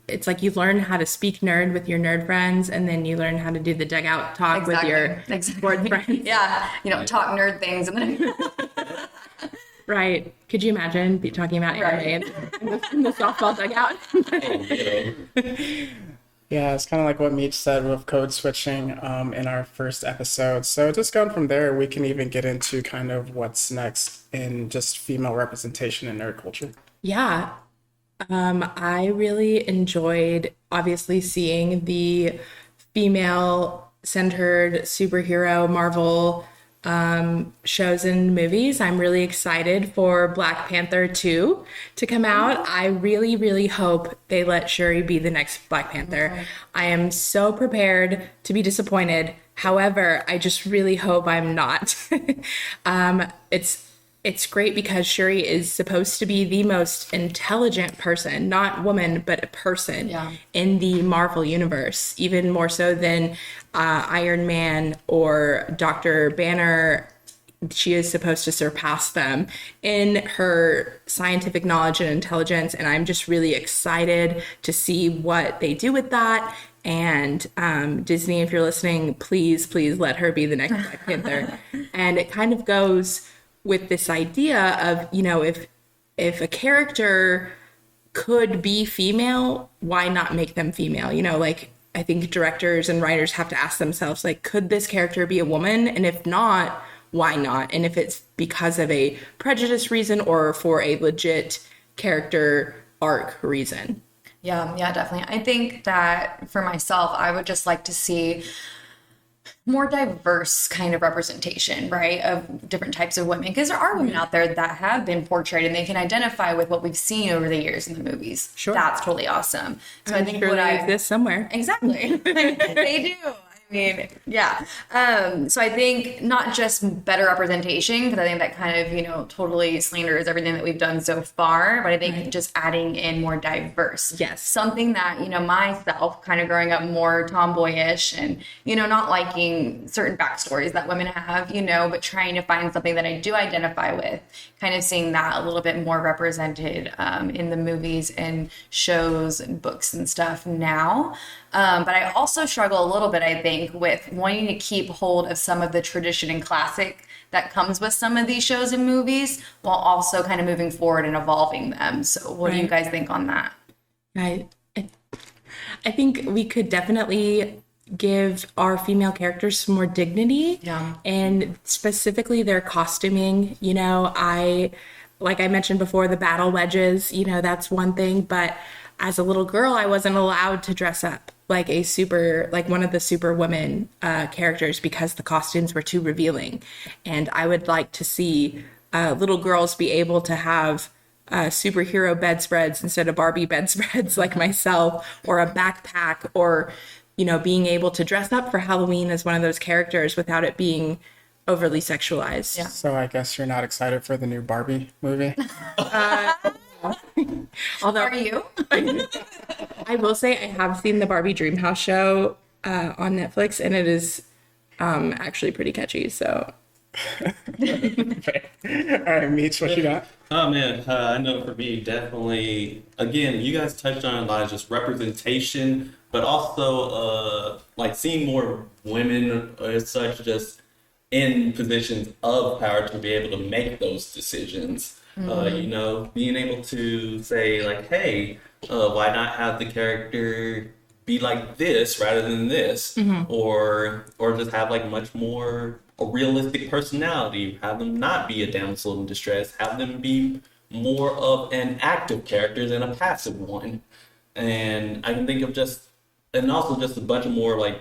it's like you learn how to speak nerd with your nerd friends, and then you learn how to do the dugout talk with your sports friends. Yeah, you know, talk nerd things, and then right. Could you imagine talking about anime in the softball dugout? Yeah, it's kind of like what Meech said with code switching in our first episode. So just going from there, we can even get into kind of what's next in just female representation in nerd culture. Yeah. I really enjoyed obviously seeing the female-centered superhero Marvel shows and movies. I'm really excited for Black Panther 2 to come out. I really, really hope they let Shuri be the next Black Panther. I am so prepared to be disappointed. However, I just really hope I'm not. It's great because Shuri is supposed to be the most intelligent person, not woman, but a person in the Marvel universe, even more so than Iron Man or Dr. Banner. She is supposed to surpass them in her scientific knowledge and intelligence. And I'm just really excited to see what they do with that. And Disney, if you're listening, please let her be the next Black Panther. And it kind of goes with this idea of, you know, if a character could be female, why not make them female? You know, like, I think directors and writers have to ask themselves, like, could this character be a woman? And if not, why not? And if it's because of a prejudice reason or for a legit character arc reason. Yeah, definitely. I think that for myself, I would just like to see more diverse kind of representation, right, of different types of women, because there are women out there that have been portrayed and they can identify with what we've seen over the years in the movies. Sure, that's totally awesome. So I think sure they exist somewhere. Exactly. They do. I mean, yeah. So I think not just better representation, because I think that kind of, you know, totally slanders everything that we've done so far, but I think just adding in more diverse. Yes. Something that, you know, myself kind of growing up more tomboyish and, you know, not liking certain backstories that women have, you know, but trying to find something that I do identify with, kind of seeing that a little bit more represented in the movies and shows and books and stuff now. But I also struggle a little bit, I think, with wanting to keep hold of some of the tradition and classic that comes with some of these shows and movies while also kind of moving forward and evolving them. So what do you guys think on that? I think we could definitely give our female characters some more dignity. Yeah. And specifically their costuming. You know, like I mentioned before, the battle wedges, you know, that's one thing. But as a little girl, I wasn't allowed to dress up like one of the superwoman characters because the costumes were too revealing. And I would like to see little girls be able to have superhero bedspreads instead of Barbie bedspreads like myself, or a backpack, or, you know, being able to dress up for Halloween as one of those characters without it being overly sexualized. Yeah. So I guess you're not excited for the new Barbie movie? Although, Are you? I will say I have seen the Barbie Dreamhouse show on Netflix, and it is actually pretty catchy. So, All right, Meech, what you got? Oh man, I know for me, definitely. Again, you guys touched on a lot of just representation, but also like seeing more women as such, just in positions of power to be able to make those decisions. You know, being able to say like, hey, why not have the character be like this rather than this, or just have like much more a realistic personality, have them not be a damsel in distress, have them be more of an active character than a passive one. And I can think of and also just a bunch of more like,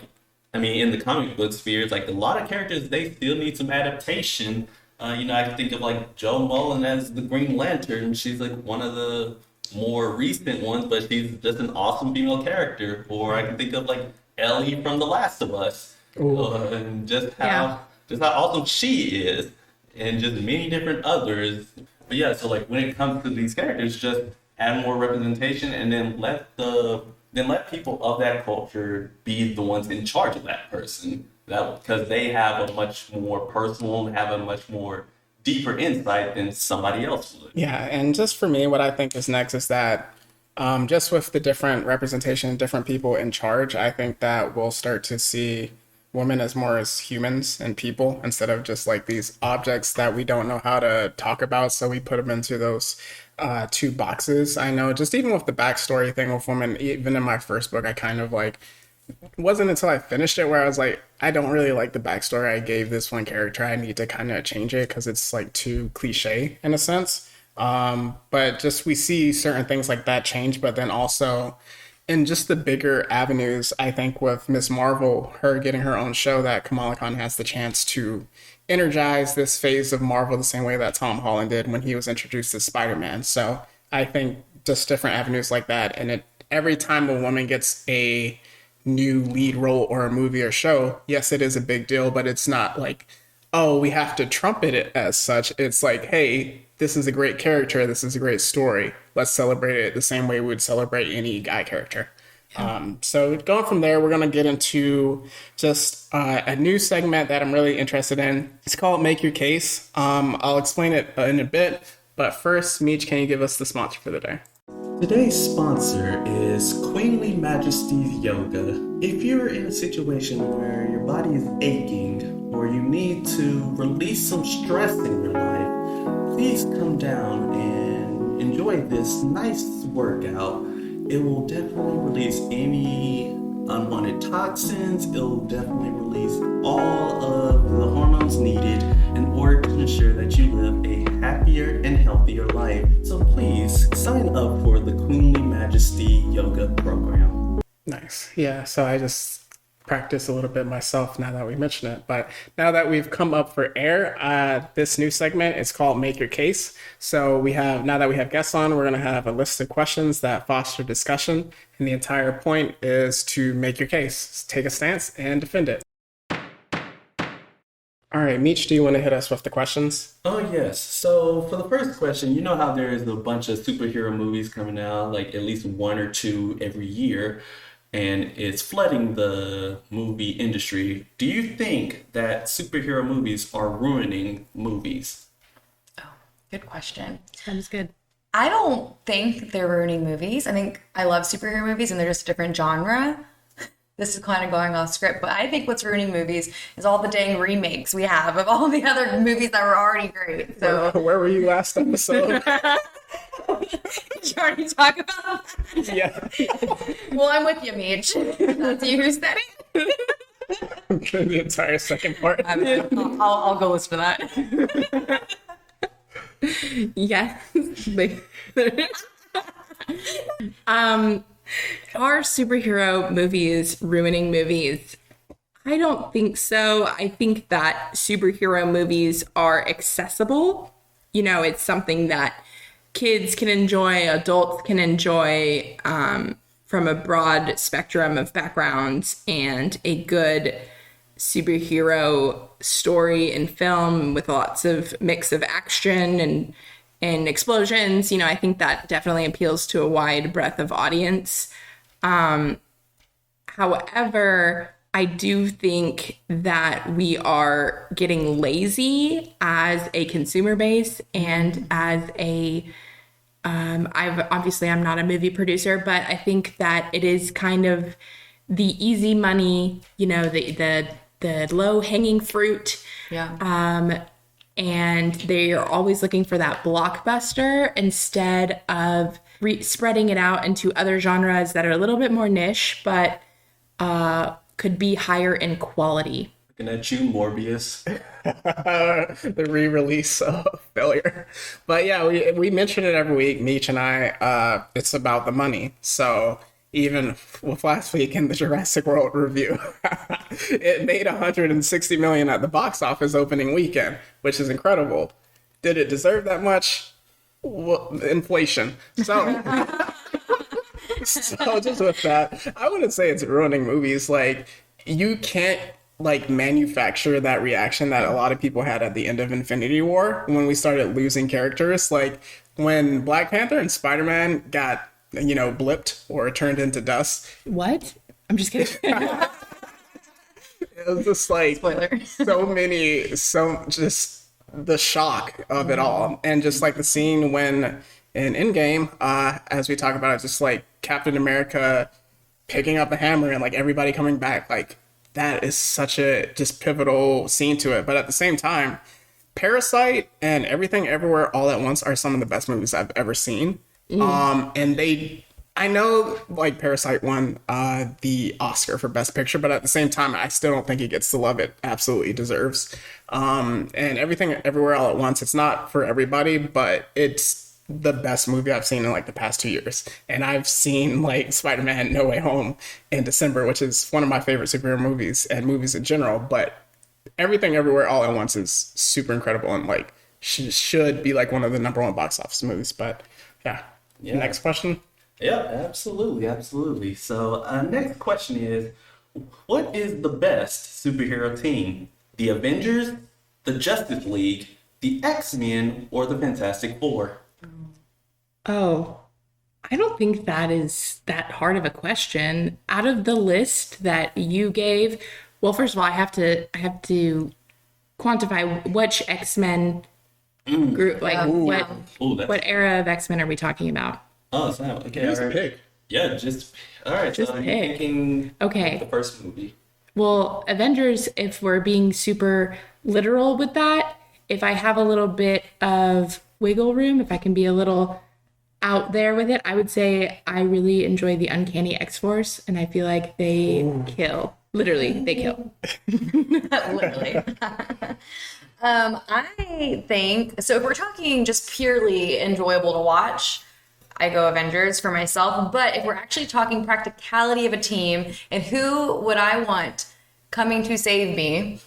I mean, in the comic book spheres, like a lot of characters, they still need some adaptation. You know, I can think of like Joe Mullen as the Green Lantern. She's like one of the more recent ones, but she's just an awesome female character. Or I can think of like Ellie from The Last of Us, and just how awesome she is, and just many different others. But yeah, so like when it comes to these characters, just add more representation, and then let people of that culture be the ones in charge of that person. Because they have a much more personal, have a much more deeper insight than somebody else would. Yeah, and just for me, what I think is next is that just with the different representation, different people in charge, I think that we'll start to see women as more as humans and people instead of just like these objects that we don't know how to talk about. So we put them into those two boxes. I know just even with the backstory thing with women, even in my first book, I kind of like, it wasn't until I finished it where I was like, I don't really like the backstory I gave this one character. I need to kind of change it because it's like too cliche in a sense. But just we see certain things like that change, but then also in just the bigger avenues, I think with Miss Marvel, her getting her own show, that Kamala Khan has the chance to energized this phase of Marvel the same way that Tom Holland did when he was introduced as Spider-Man. So I think just different avenues like that. And every time a woman gets a new lead role or a movie or show, yes, it is a big deal, but it's not like, oh, we have to trumpet it as such. It's like, hey, this is a great character. This is a great story. Let's celebrate it the same way we would celebrate any guy character. So going from there, we're going to get into just a new segment that I'm really interested in. It's called Make Your Case. I'll explain it in a bit, but first, Meech, can you give us the sponsor for the day? Today's sponsor is Queenly Majesty's Yoga. If you're in a situation where your body is aching or you need to release some stress in your life, please come down and enjoy this nice workout. It will definitely release any unwanted toxins. It will definitely release all of the hormones needed in order to ensure that you live a happier and healthier life. So please sign up for the Queenly Majesty Yoga program. Nice. Yeah, so I just practice a little bit myself now that we mention it. But now that we've come up for air, this new segment is called Make Your Case. So now that we have guests on, we're going to have a list of questions that foster discussion. And the entire point is to make your case, take a stance, and defend it. All right, Meech, do you want to hit us with the questions? Oh, yes. So for the first question, you know how there is a bunch of superhero movies coming out, like at least one or two every year, and it's flooding the movie industry. Do you think that superhero movies are ruining movies? Oh, good question. Sounds good. I don't think they're ruining movies. I think I love superhero movies and they're just a different genre. This is kind of going off script, but I think what's ruining movies is all the dang remakes we have of all the other movies that were already great. So Where were you last episode? did you already talk about that? Yeah. Well, I'm with you, Meech. That's you who said it. The entire second part. I'll go listen for that. Yes. Are superhero movies ruining movies? I don't think so. I think that superhero movies are accessible. You know, it's something that kids can enjoy, adults can enjoy, from a broad spectrum of backgrounds, and a good superhero story and film with lots of mix of action and explosions. You know, I think that definitely appeals to a wide breadth of audience. However, I do think that we are getting lazy as a consumer base and as I'm not a movie producer, but I think that it is kind of the easy money, you know, the low hanging fruit. Yeah. And they are always looking for that blockbuster instead of spreading it out into other genres that are a little bit more niche, but could be higher in quality. Looking at you, Morbius. The re-release of failure. But yeah, we mention it every week, Meech and I. It's about the money. So even with last week in the Jurassic World review, it made $160 million at the box office opening weekend, which is incredible. Did it deserve that much? Well, inflation. So, so just with that, I wouldn't say it's ruining movies. Like, you can't manufacture that reaction that a lot of people had at the end of Infinity War when we started losing characters. Like when Black Panther and Spider-Man got, blipped or turned into dust. What? I'm just kidding. It was just like Spoiler. just the shock of it all. And just like the scene when in Endgame, as we talk about it, just like Captain America picking up a hammer and like everybody coming back, like that is such a just pivotal scene to it. But at the same time, Parasite and Everything Everywhere All at Once are some of the best movies I've ever seen. And I know like Parasite won the Oscar for Best Picture, but at the same time, I still don't think it gets the love it absolutely deserves. And Everything Everywhere All at Once, it's not for everybody, but it's the best movie I've seen in like the past 2 years. And I've seen like Spider-Man No Way Home in December, which is one of my favorite superhero movies and movies in general, but Everything Everywhere All at Once is super incredible and like should be like one of the number one box office movies. But yeah. Next question. Yeah, absolutely. So next question is, what is the best superhero team? The Avengers, the Justice League, the X-Men, or the Fantastic Four? Oh, I don't think that is that hard of a question. Out of the list that you gave, well, first of all, I have to quantify which X-Men group, like what era of X-Men are we talking about? Oh, it's not okay. Just pick. Yeah, just all right. Just so I'm pick. thinking Okay. the first movie. Well, Avengers, if we're being super literal with that, if I have a little bit of wiggle room, if I can be a little out there with it, I would say I really enjoy the Uncanny X-Force, and I feel like they kill. Literally, they kill. Literally. I think so. If we're talking just purely enjoyable to watch, I go Avengers for myself. But if we're actually talking practicality of a team and who would I want coming to save me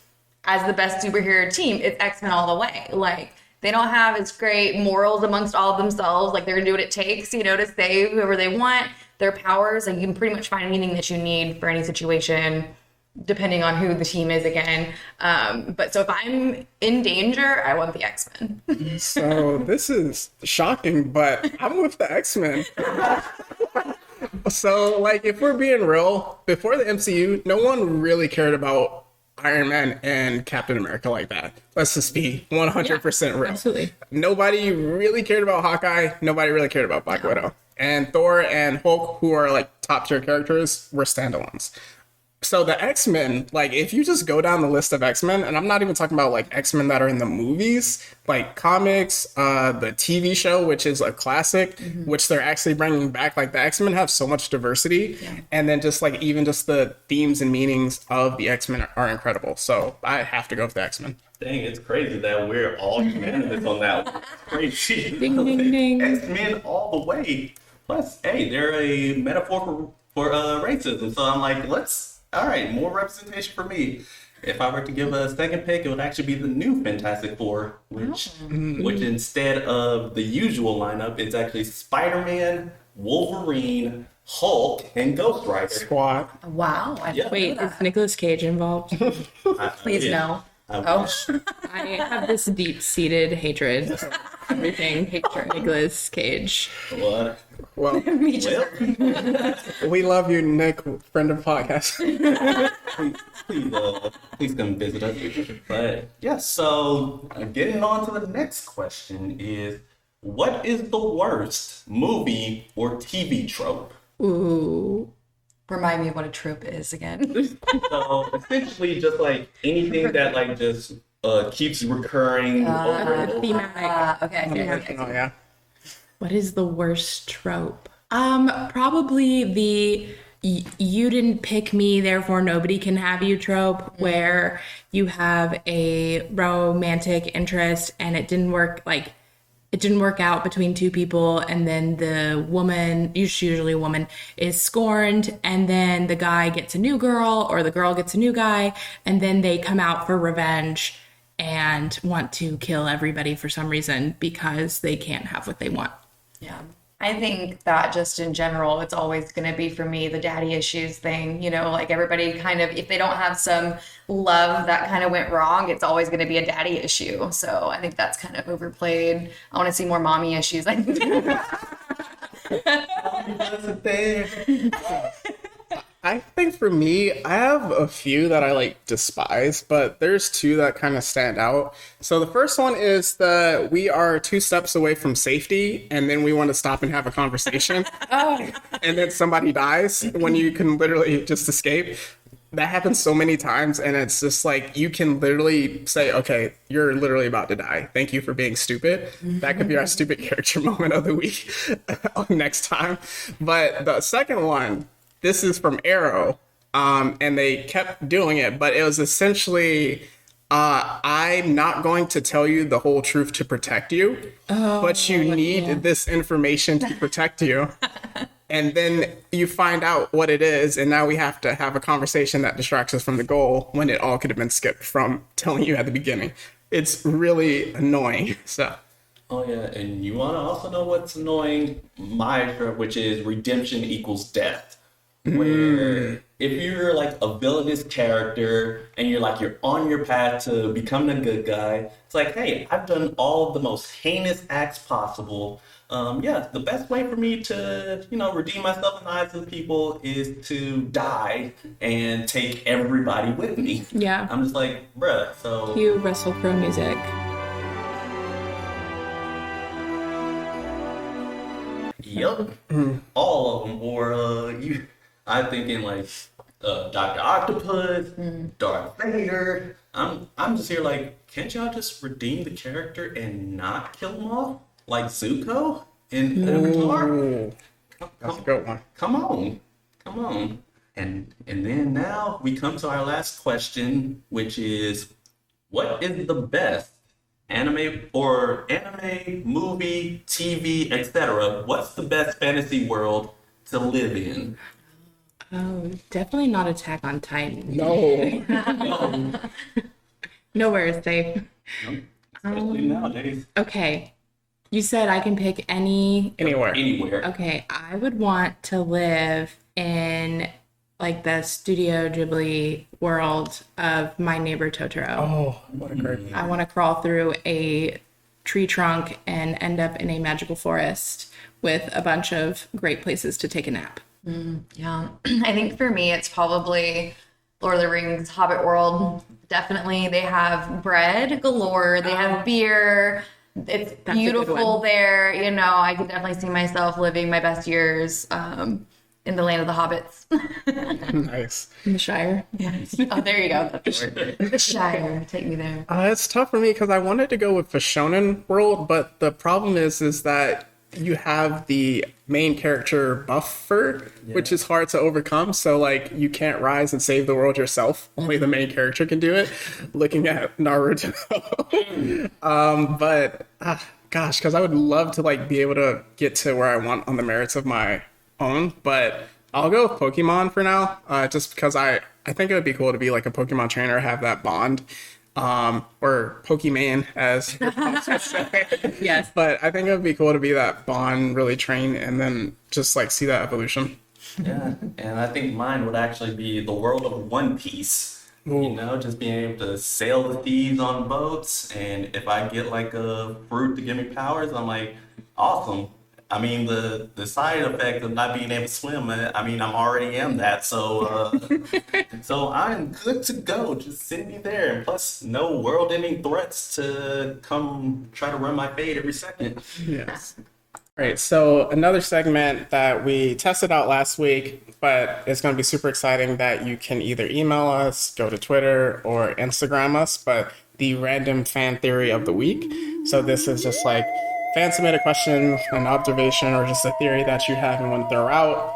as the best superhero team, it's X-Men all the way. Like, they don't have as great morals amongst all of themselves. Like, they're gonna do what it takes, you know, to save whoever they want. Their powers, like, you can pretty much find anything that you need for any situation, depending on who the team is again. But so if I'm in danger, I want the X-Men. So this is shocking, but I'm with the X-Men. So, like, if we're being real, before the MCU, no one really cared about Iron Man and Captain America like that. Let's just be 100% real. Absolutely. Nobody really cared about Hawkeye. Nobody really cared about Black Widow. And Thor and Hulk, who are like top tier characters, were standalones. So the X-Men, like, if you just go down the list of X-Men, and I'm not even talking about like X-Men that are in the movies, like comics, the TV show, which is a classic, which they're actually bringing back. Like, the X-Men have so much diversity, and then just like even just the themes and meanings of the X-Men are incredible. So I have to go with the X-Men. Dang, it's crazy that we're all unanimous on that one. Crazy. Ding, ding, ding. X-Men all the way. Plus, hey, they're a metaphor for racism. So I'm like, all right, more representation for me. If I were to give a second pick, it would actually be the new Fantastic Four, which instead of the usual lineup, it's actually Spider-Man, Wolverine, Hulk, and Ghost Rider. Squad. Wow. I didn't Wait, know is Nicolas Cage involved? Please no. Oh, I have this deep-seated hatred of everything Nicolas Cage. what? Well, Me just we love you, Nick, friend of the podcast. Please come visit us. But yeah, so getting on to the next question is, what is the worst movie or TV trope? Ooh. remind me of what a trope is again. So essentially, just like anything that like just keeps recurring over and over. Thematic. Okay. Oh, yeah. What is the worst trope? Probably the you didn't pick me, therefore nobody can have you trope, where you have a romantic interest and it didn't work out between two people, and then the woman, usually a woman, is scorned, and then the guy gets a new girl or the girl gets a new guy, and then they come out for revenge and want to kill everybody for some reason because they can't have what they want. Yeah. I think that just in general, it's always going to be for me the daddy issues thing. You know, like everybody kind of, if they don't have some love that kind of went wrong, it's always going to be a daddy issue. So I think that's kind of overplayed. I want to see more mommy issues. I think. I think for me, I have a few that I like despise, but there's two that kind of stand out. So the first one is that we are 2 steps away from safety, and then we want to stop and have a conversation. And then somebody dies when you can literally just escape. That happens so many times, and it's just like you can literally say, okay, you're literally about to die. Thank you for being stupid. That could be our stupid character moment of the week next time. But the second one, this is from Arrow, and they kept doing it, but it was essentially, I'm not going to tell you the whole truth to protect you, but you need this information to protect you. And then you find out what it is, and now we have to have a conversation that distracts us from the goal when it all could have been skipped from telling you at the beginning. It's really annoying. So. Oh yeah, and you want to also know what's annoying, which is redemption equals death. Where if you're like a villainous character and you're on your path to becoming a good guy, it's like, hey, I've done all of the most heinous acts possible. The best way for me to, redeem myself in the eyes of the people is to die and take everybody with me. Yeah. I'm just like, bruh, so... Cue Russell Crowe music. Yep. All of them. Or I'm thinking like Dr. Octopus, Darth Vader. I'm just here like, can't y'all just redeem the character and not kill him off? Like Zuko in Avatar? That's a good one. Come on. And then now we come to our last question, which is, what is the best anime, movie, TV, etc.? What's the best fantasy world to live in? Oh, definitely not Attack on Titan. No. Nowhere is safe. Especially nowadays. Okay. You said I can pick Anywhere. Okay, I would want to live in like the Studio Ghibli world of My Neighbor Totoro. Oh, what a great. I want to crawl through a tree trunk and end up in a magical forest with a bunch of great places to take a nap. Yeah, I think for me, it's probably Lord of the Rings, Hobbit world. Definitely, they have bread galore. They have beer. It's beautiful there. I could definitely see myself living my best years in the land of the hobbits. Nice. In the Shire. Yeah. Oh, there you go. The Shire. Take me there. It's tough for me because I wanted to go with the shonen world, but the problem is that you have the main character buffer, which is hard to overcome. So like you can't rise and save the world yourself. Only the main character can do it. Looking at Naruto. Gosh, because I would love to like be able to get to where I want on the merits of my own. But I'll go with Pokemon for now, just because I think it would be cool to be like a Pokemon trainer, have that bond. Or Pokemon, as Yes. But I think it would be cool to be that bond, really train, and then just like see that evolution. Yeah, and I think mine would actually be the world of One Piece. Ooh. Just being able to sail the seas on boats, and if I get like a fruit to give me powers, I'm like, awesome. I mean, the side effect of not being able to swim, I'm already am that, so so I'm good to go. Just send me there, and plus no world-ending threats to come try to run my fade every second. Yes. All right, so another segment that we tested out last week, but it's going to be super exciting that you can either email us, go to Twitter, or Instagram us, but the random fan theory of the week. So this is just like, fans submit a question, an observation, or just a theory that you have and want to throw out.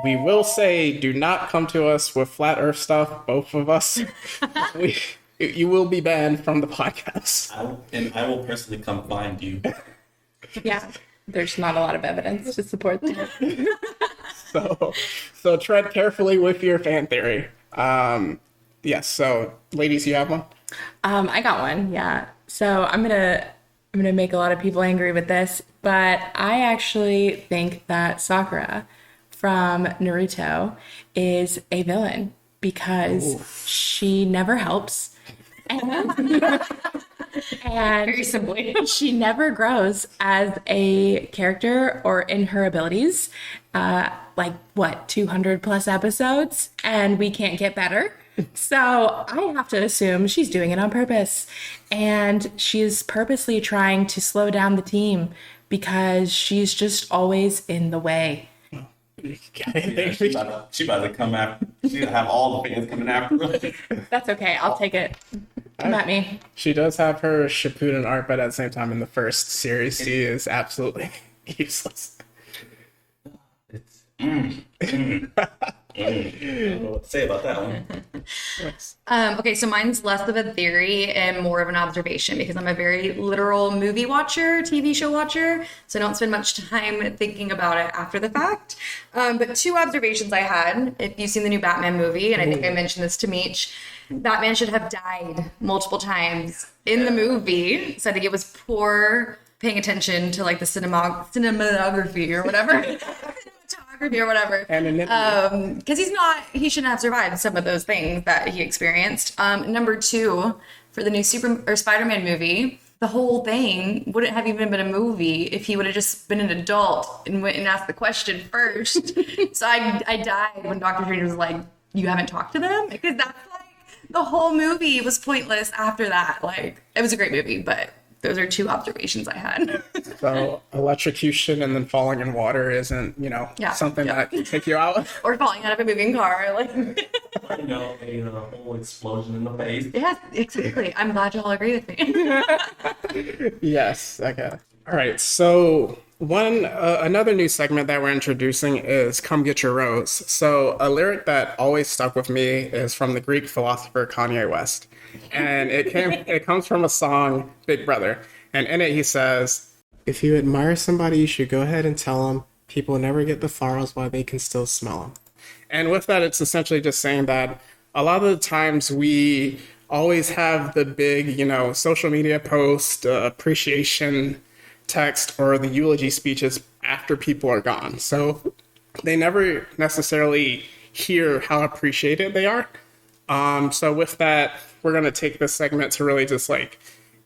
We will say, do not come to us with flat earth stuff, both of us. You will be banned from the podcast. I will personally come find you. Yeah, there's not a lot of evidence to support that. So tread carefully with your fan theory. Yes, so ladies, you have one? I got one, yeah. So I'm gonna make a lot of people angry with this, but I actually think that Sakura from Naruto is a villain because she never helps. And Very simply. she never grows as a character or in her abilities. 200 plus episodes, and we can't get better. So I have to assume she's doing it on purpose, and she's purposely trying to slow down the team because she's just always in the way. Yeah, she about to come after. She's gonna have all the fans coming after her. That's okay. I'll take it. Come at me. She does have her Shippuden arc, but at the same time, in the first series, she is absolutely useless. I don't know what to say about that one. Okay, so mine's less of a theory and more of an observation because I'm a very literal movie watcher, TV show watcher, so I don't spend much time thinking about it after the fact. But two observations I had, if you've seen the new Batman movie, and I think I mentioned this to Meech, Batman should have died multiple times in the movie, so I think it was poor paying attention to like the cinematography or whatever. Or whatever, because he shouldn't have survived some of those things that he experienced. Number two, for the new Spider-Man movie, the whole thing wouldn't have even been a movie if he would have just been an adult and went and asked the question first. So I died when Doctor Strange was like, "You haven't talked to them," because that's like the whole movie was pointless after that. Like, it was a great movie, but those are two observations I had. So electrocution and then falling in water isn't, something that can take you out. Or falling out of a moving car. Like, a whole explosion in the face. Yeah, exactly. I'm glad you all agree with me. Yes. Okay. All right. So another new segment that we're introducing is "Come Get Your Rose." So a lyric that always stuck with me is from the Greek philosopher Kanye West. And it comes from a song, Big Brother. And in it, he says, "If you admire somebody, you should go ahead and tell them people never get the flowers while they can still smell them." And with that, it's essentially just saying that a lot of the times we always have the big, social media post, appreciation text, or the eulogy speeches after people are gone. So they never necessarily hear how appreciated they are. So with that, we're going to take this segment to really just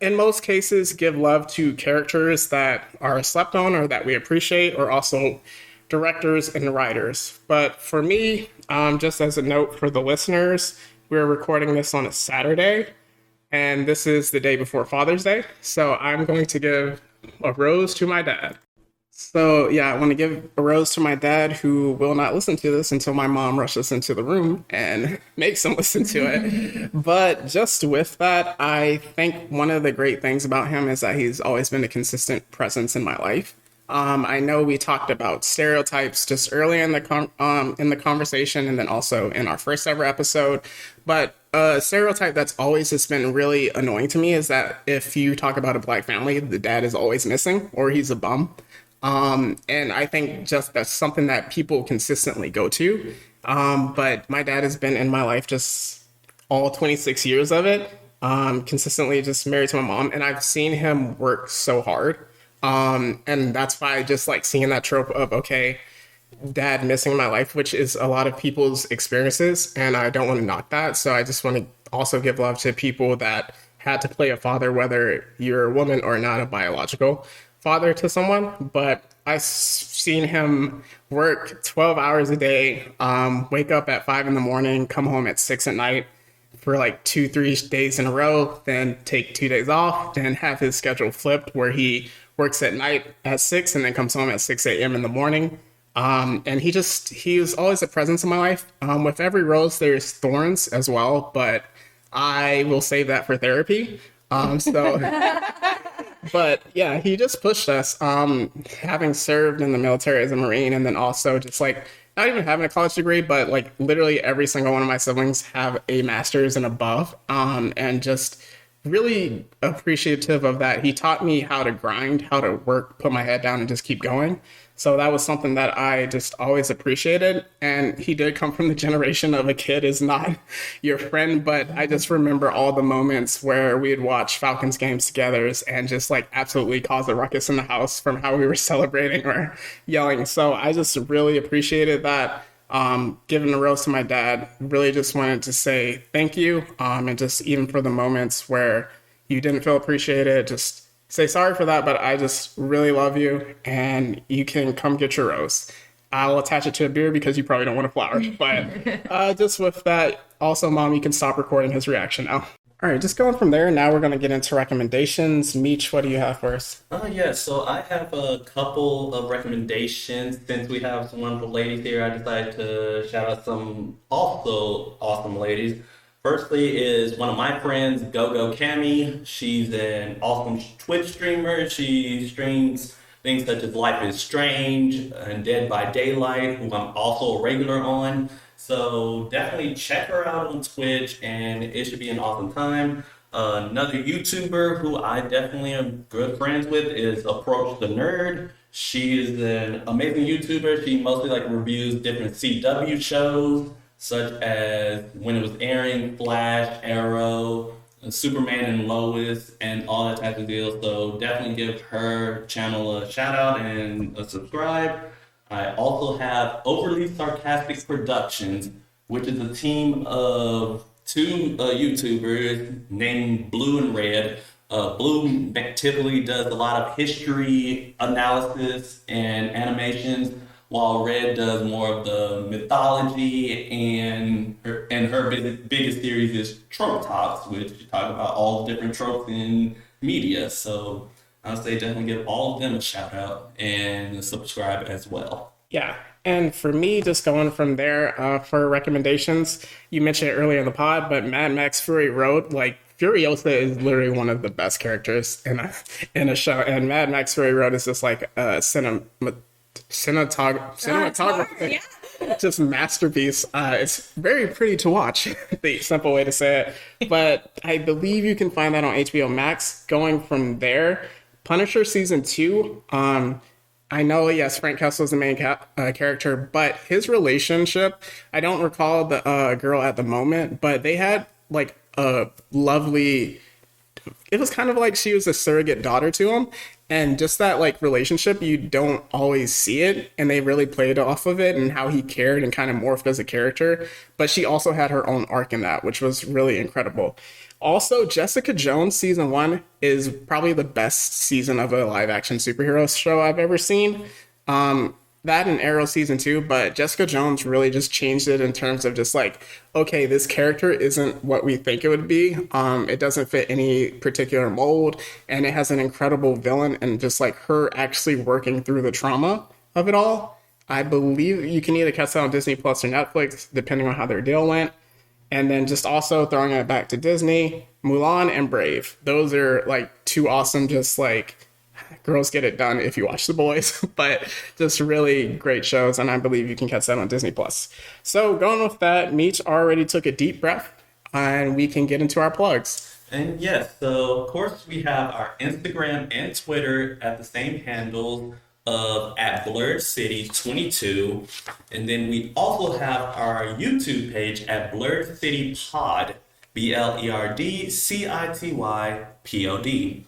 in most cases, give love to characters that are slept on or that we appreciate, or also directors and writers. But for me, just as a note for the listeners, we're recording this on a Saturday, and this is the day before Father's Day. So I'm going to give a rose to my dad. So yeah, I want to give a rose to my dad, who will not listen to this until my mom rushes into the room and makes him listen to it. But just with that, I think one of the great things about him is that he's always been a consistent presence in my life. I know we talked about stereotypes just earlier in the conversation, and then also in our first ever episode. But a stereotype that's always just been really annoying to me is that if you talk about a Black family, the dad is always missing or he's a bum. And I think just that's something that people consistently go to. But my dad has been in my life just all 26 years of it, consistently just married to my mom. And I've seen him work so hard. And that's why I just like seeing that trope of, okay, dad missing my life, which is a lot of people's experiences. And I don't want to knock that. So I just want to also give love to people that had to play a father, whether you're a woman or not a biological father to someone. But I've seen him work 12 hours a day, wake up at 5 a.m, come home at 6 p.m. for like 2-3 days in a row, then take 2 days off, then have his schedule flipped where he works at night at 6 and then comes home at 6 a.m. in the morning. And he was always a presence in my life. With every rose, there's thorns as well, but I will save that for therapy. But yeah, he just pushed us, having served in the military as a Marine, and then also just like not even having a college degree, but like literally every single one of my siblings have a master's and above, and just really appreciative of that. He taught me how to grind, how to work, put my head down and just keep going. So that was something that I just always appreciated. And he did come from the generation of a kid is not your friend, but I just remember all the moments where we'd watch Falcons games together and just like absolutely cause a ruckus in the house from how we were celebrating or yelling. So I just really appreciated that. Giving a rose to my dad, really just wanted to say thank you. And just even for the moments where you didn't feel appreciated, just say sorry for that, but I just really love you, and you can come get your rose. I'll attach it to a beer because you probably don't want a flower. But just with that, also, Mom, you can stop recording his reaction now. All right, just going from there, now we're going to get into recommendations. Meech, what do you have for us? Yeah, so I have a couple of recommendations. Since we have some wonderful ladies here, I decided to shout out some also awesome ladies. Firstly is one of my friends, Go Cami. She's an awesome Twitch streamer. She streams things such as Life is Strange and Dead by Daylight, who I'm also a regular on. So definitely check her out on Twitch, and it should be an awesome time. Another YouTuber who I definitely am good friends with is Approach the Nerd. She is an amazing YouTuber. She mostly like reviews different CW shows, such as when it was airing, Flash, Arrow, Superman and Lois, and all that type of deal. So definitely give her channel a shout out and a subscribe. I also have Overly Sarcastic Productions, which is a team of two YouTubers named Blue and Red. Blue typically does a lot of history analysis and animations, while Red does more of the mythology, and her biggest series is Trope Talks, which talk about all the different tropes in media. So I'll say definitely give all of them a shout out and subscribe as well. Yeah. And for me, just going from there for recommendations, you mentioned it earlier in the pod, but Mad Max Fury Road, like Furiosa is literally one of the best characters in a show. And Mad Max Fury Road is just like a cinematography. Yeah. Just masterpiece. It's very pretty to watch, the simple way to say it. But I believe you can find that on HBO Max. Going from there, Punisher season 2. I know, yes, Frank Castle's the main character, but his relationship, I don't recall the girl at the moment, but they had like a lovely, it was kind of like she was a surrogate daughter to him. And just that like relationship, you don't always see it. And they really played off of it and how he cared and kind of morphed as a character. But she also had her own arc in that, which was really incredible. Also, Jessica Jones season 1 is probably the best season of a live action superhero show I've ever seen. That and Arrow season 2, but Jessica Jones really just changed it in terms of just like, okay, this character isn't what we think it would be. It doesn't fit any particular mold, and it has an incredible villain, and just like her actually working through the trauma of it all. I believe you can either catch that on Disney Plus or Netflix, depending on how their deal went. And then just also throwing it back to Disney, Mulan and Brave. Those are like two awesome, just like girls get it done if you watch The Boys, but just really great shows. And I believe you can catch that on Disney Plus. So going with that, Meech already took a deep breath and we can get into our plugs. And yes, so of course we have our Instagram and Twitter at the same handle of at Blerd City 22, and then we also have our YouTube page at Blerd City Pod, BLERDCITYPOD.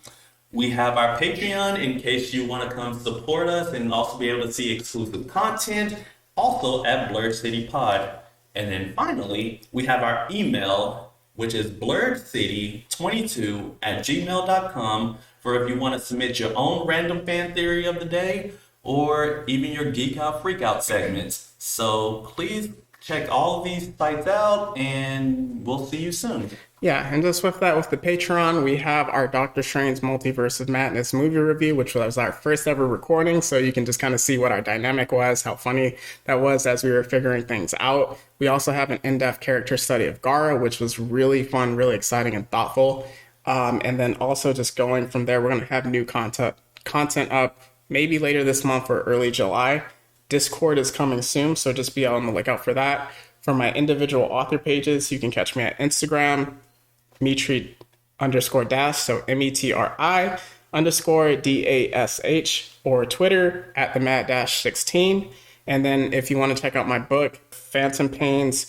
We have our Patreon in case you want to come support us and also be able to see exclusive content, also at Blerd City Pod. And then finally, we have our email, which is blerdcity22@gmail.com, for if you want to submit your own random fan theory of the day or even your geek out freak out segments. So please check all of these sites out and we'll see you soon. Yeah, and just with that, with the Patreon, we have our Doctor Strange Multiverse of Madness movie review, which was our first ever recording, so you can just kind of see what our dynamic was, how funny that was as we were figuring things out. We also have an in-depth character study of Gara, which was really fun, really exciting, and thoughtful. And then also just going from there, we're going to have new content up maybe later this month or early July. Discord is coming soon, so just be on the lookout for that. For my individual author pages, you can catch me at Instagram, Metri_dash, so METRI_DASH, or Twitter at the Mad-16. And then if you want to check out my book, Phantom Pain's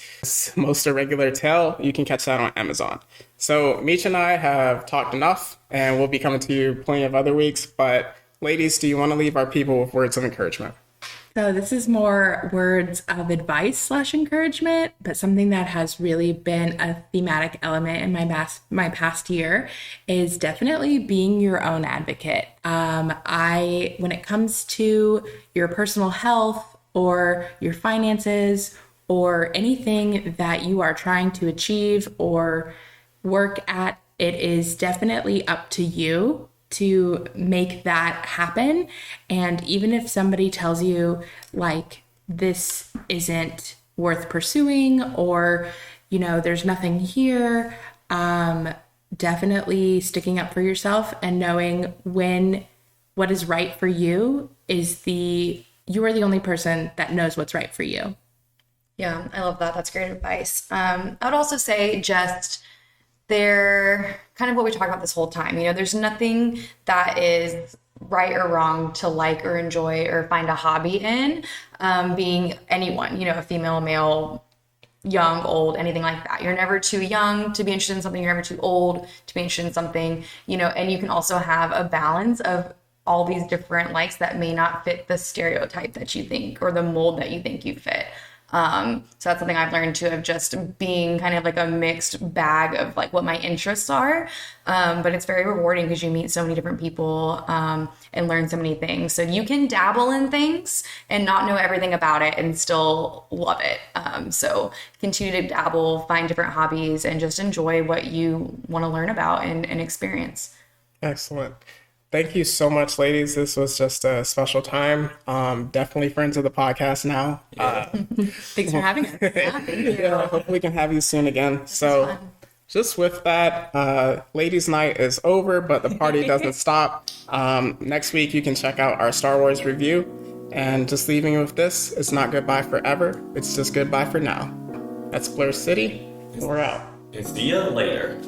Most Irregular Tale, you can catch that on Amazon. So Meech and I have talked enough, and we'll be coming to you plenty of other weeks. But ladies, do you want to leave our people with words of encouragement? So this is more words of advice / encouragement, but something that has really been a thematic element in my past year is definitely being your own advocate. When it comes to your personal health or your finances or anything that you are trying to achieve or work at, it is definitely up to you to make that happen. And even if somebody tells you like this isn't worth pursuing, or there's nothing here, definitely sticking up for yourself and knowing when what is right for you you are the only person that knows what's right for you. Yeah, I love that. That's great advice. I would also say just they're kind of what we talk about this whole time. There's nothing that is right or wrong to like or enjoy or find a hobby in, being anyone, a female, male, young, old, anything like that. You're never too young to be interested in something. You're never too old to be interested in something, and you can also have a balance of all these different likes that may not fit the stereotype that you think or the mold that you think you fit. So that's something I've learned too, of just being kind of like a mixed bag of like what my interests are. But it's very rewarding because you meet so many different people, and learn so many things. So you can dabble in things and not know everything about it and still love it. So continue to dabble, find different hobbies, and just enjoy what you want to learn about and experience. Excellent. Thank you so much, ladies. This was just a special time. Definitely friends of the podcast now. Thanks for having us. Yeah, thank you. Yeah, hopefully we can have you soon again. So just with that, ladies' night is over, but the party doesn't stop. Next week, you can check out our Star Wars review. And just leaving you with this, it's not goodbye forever. It's just goodbye for now. That's Blerd City. We're out. See you later.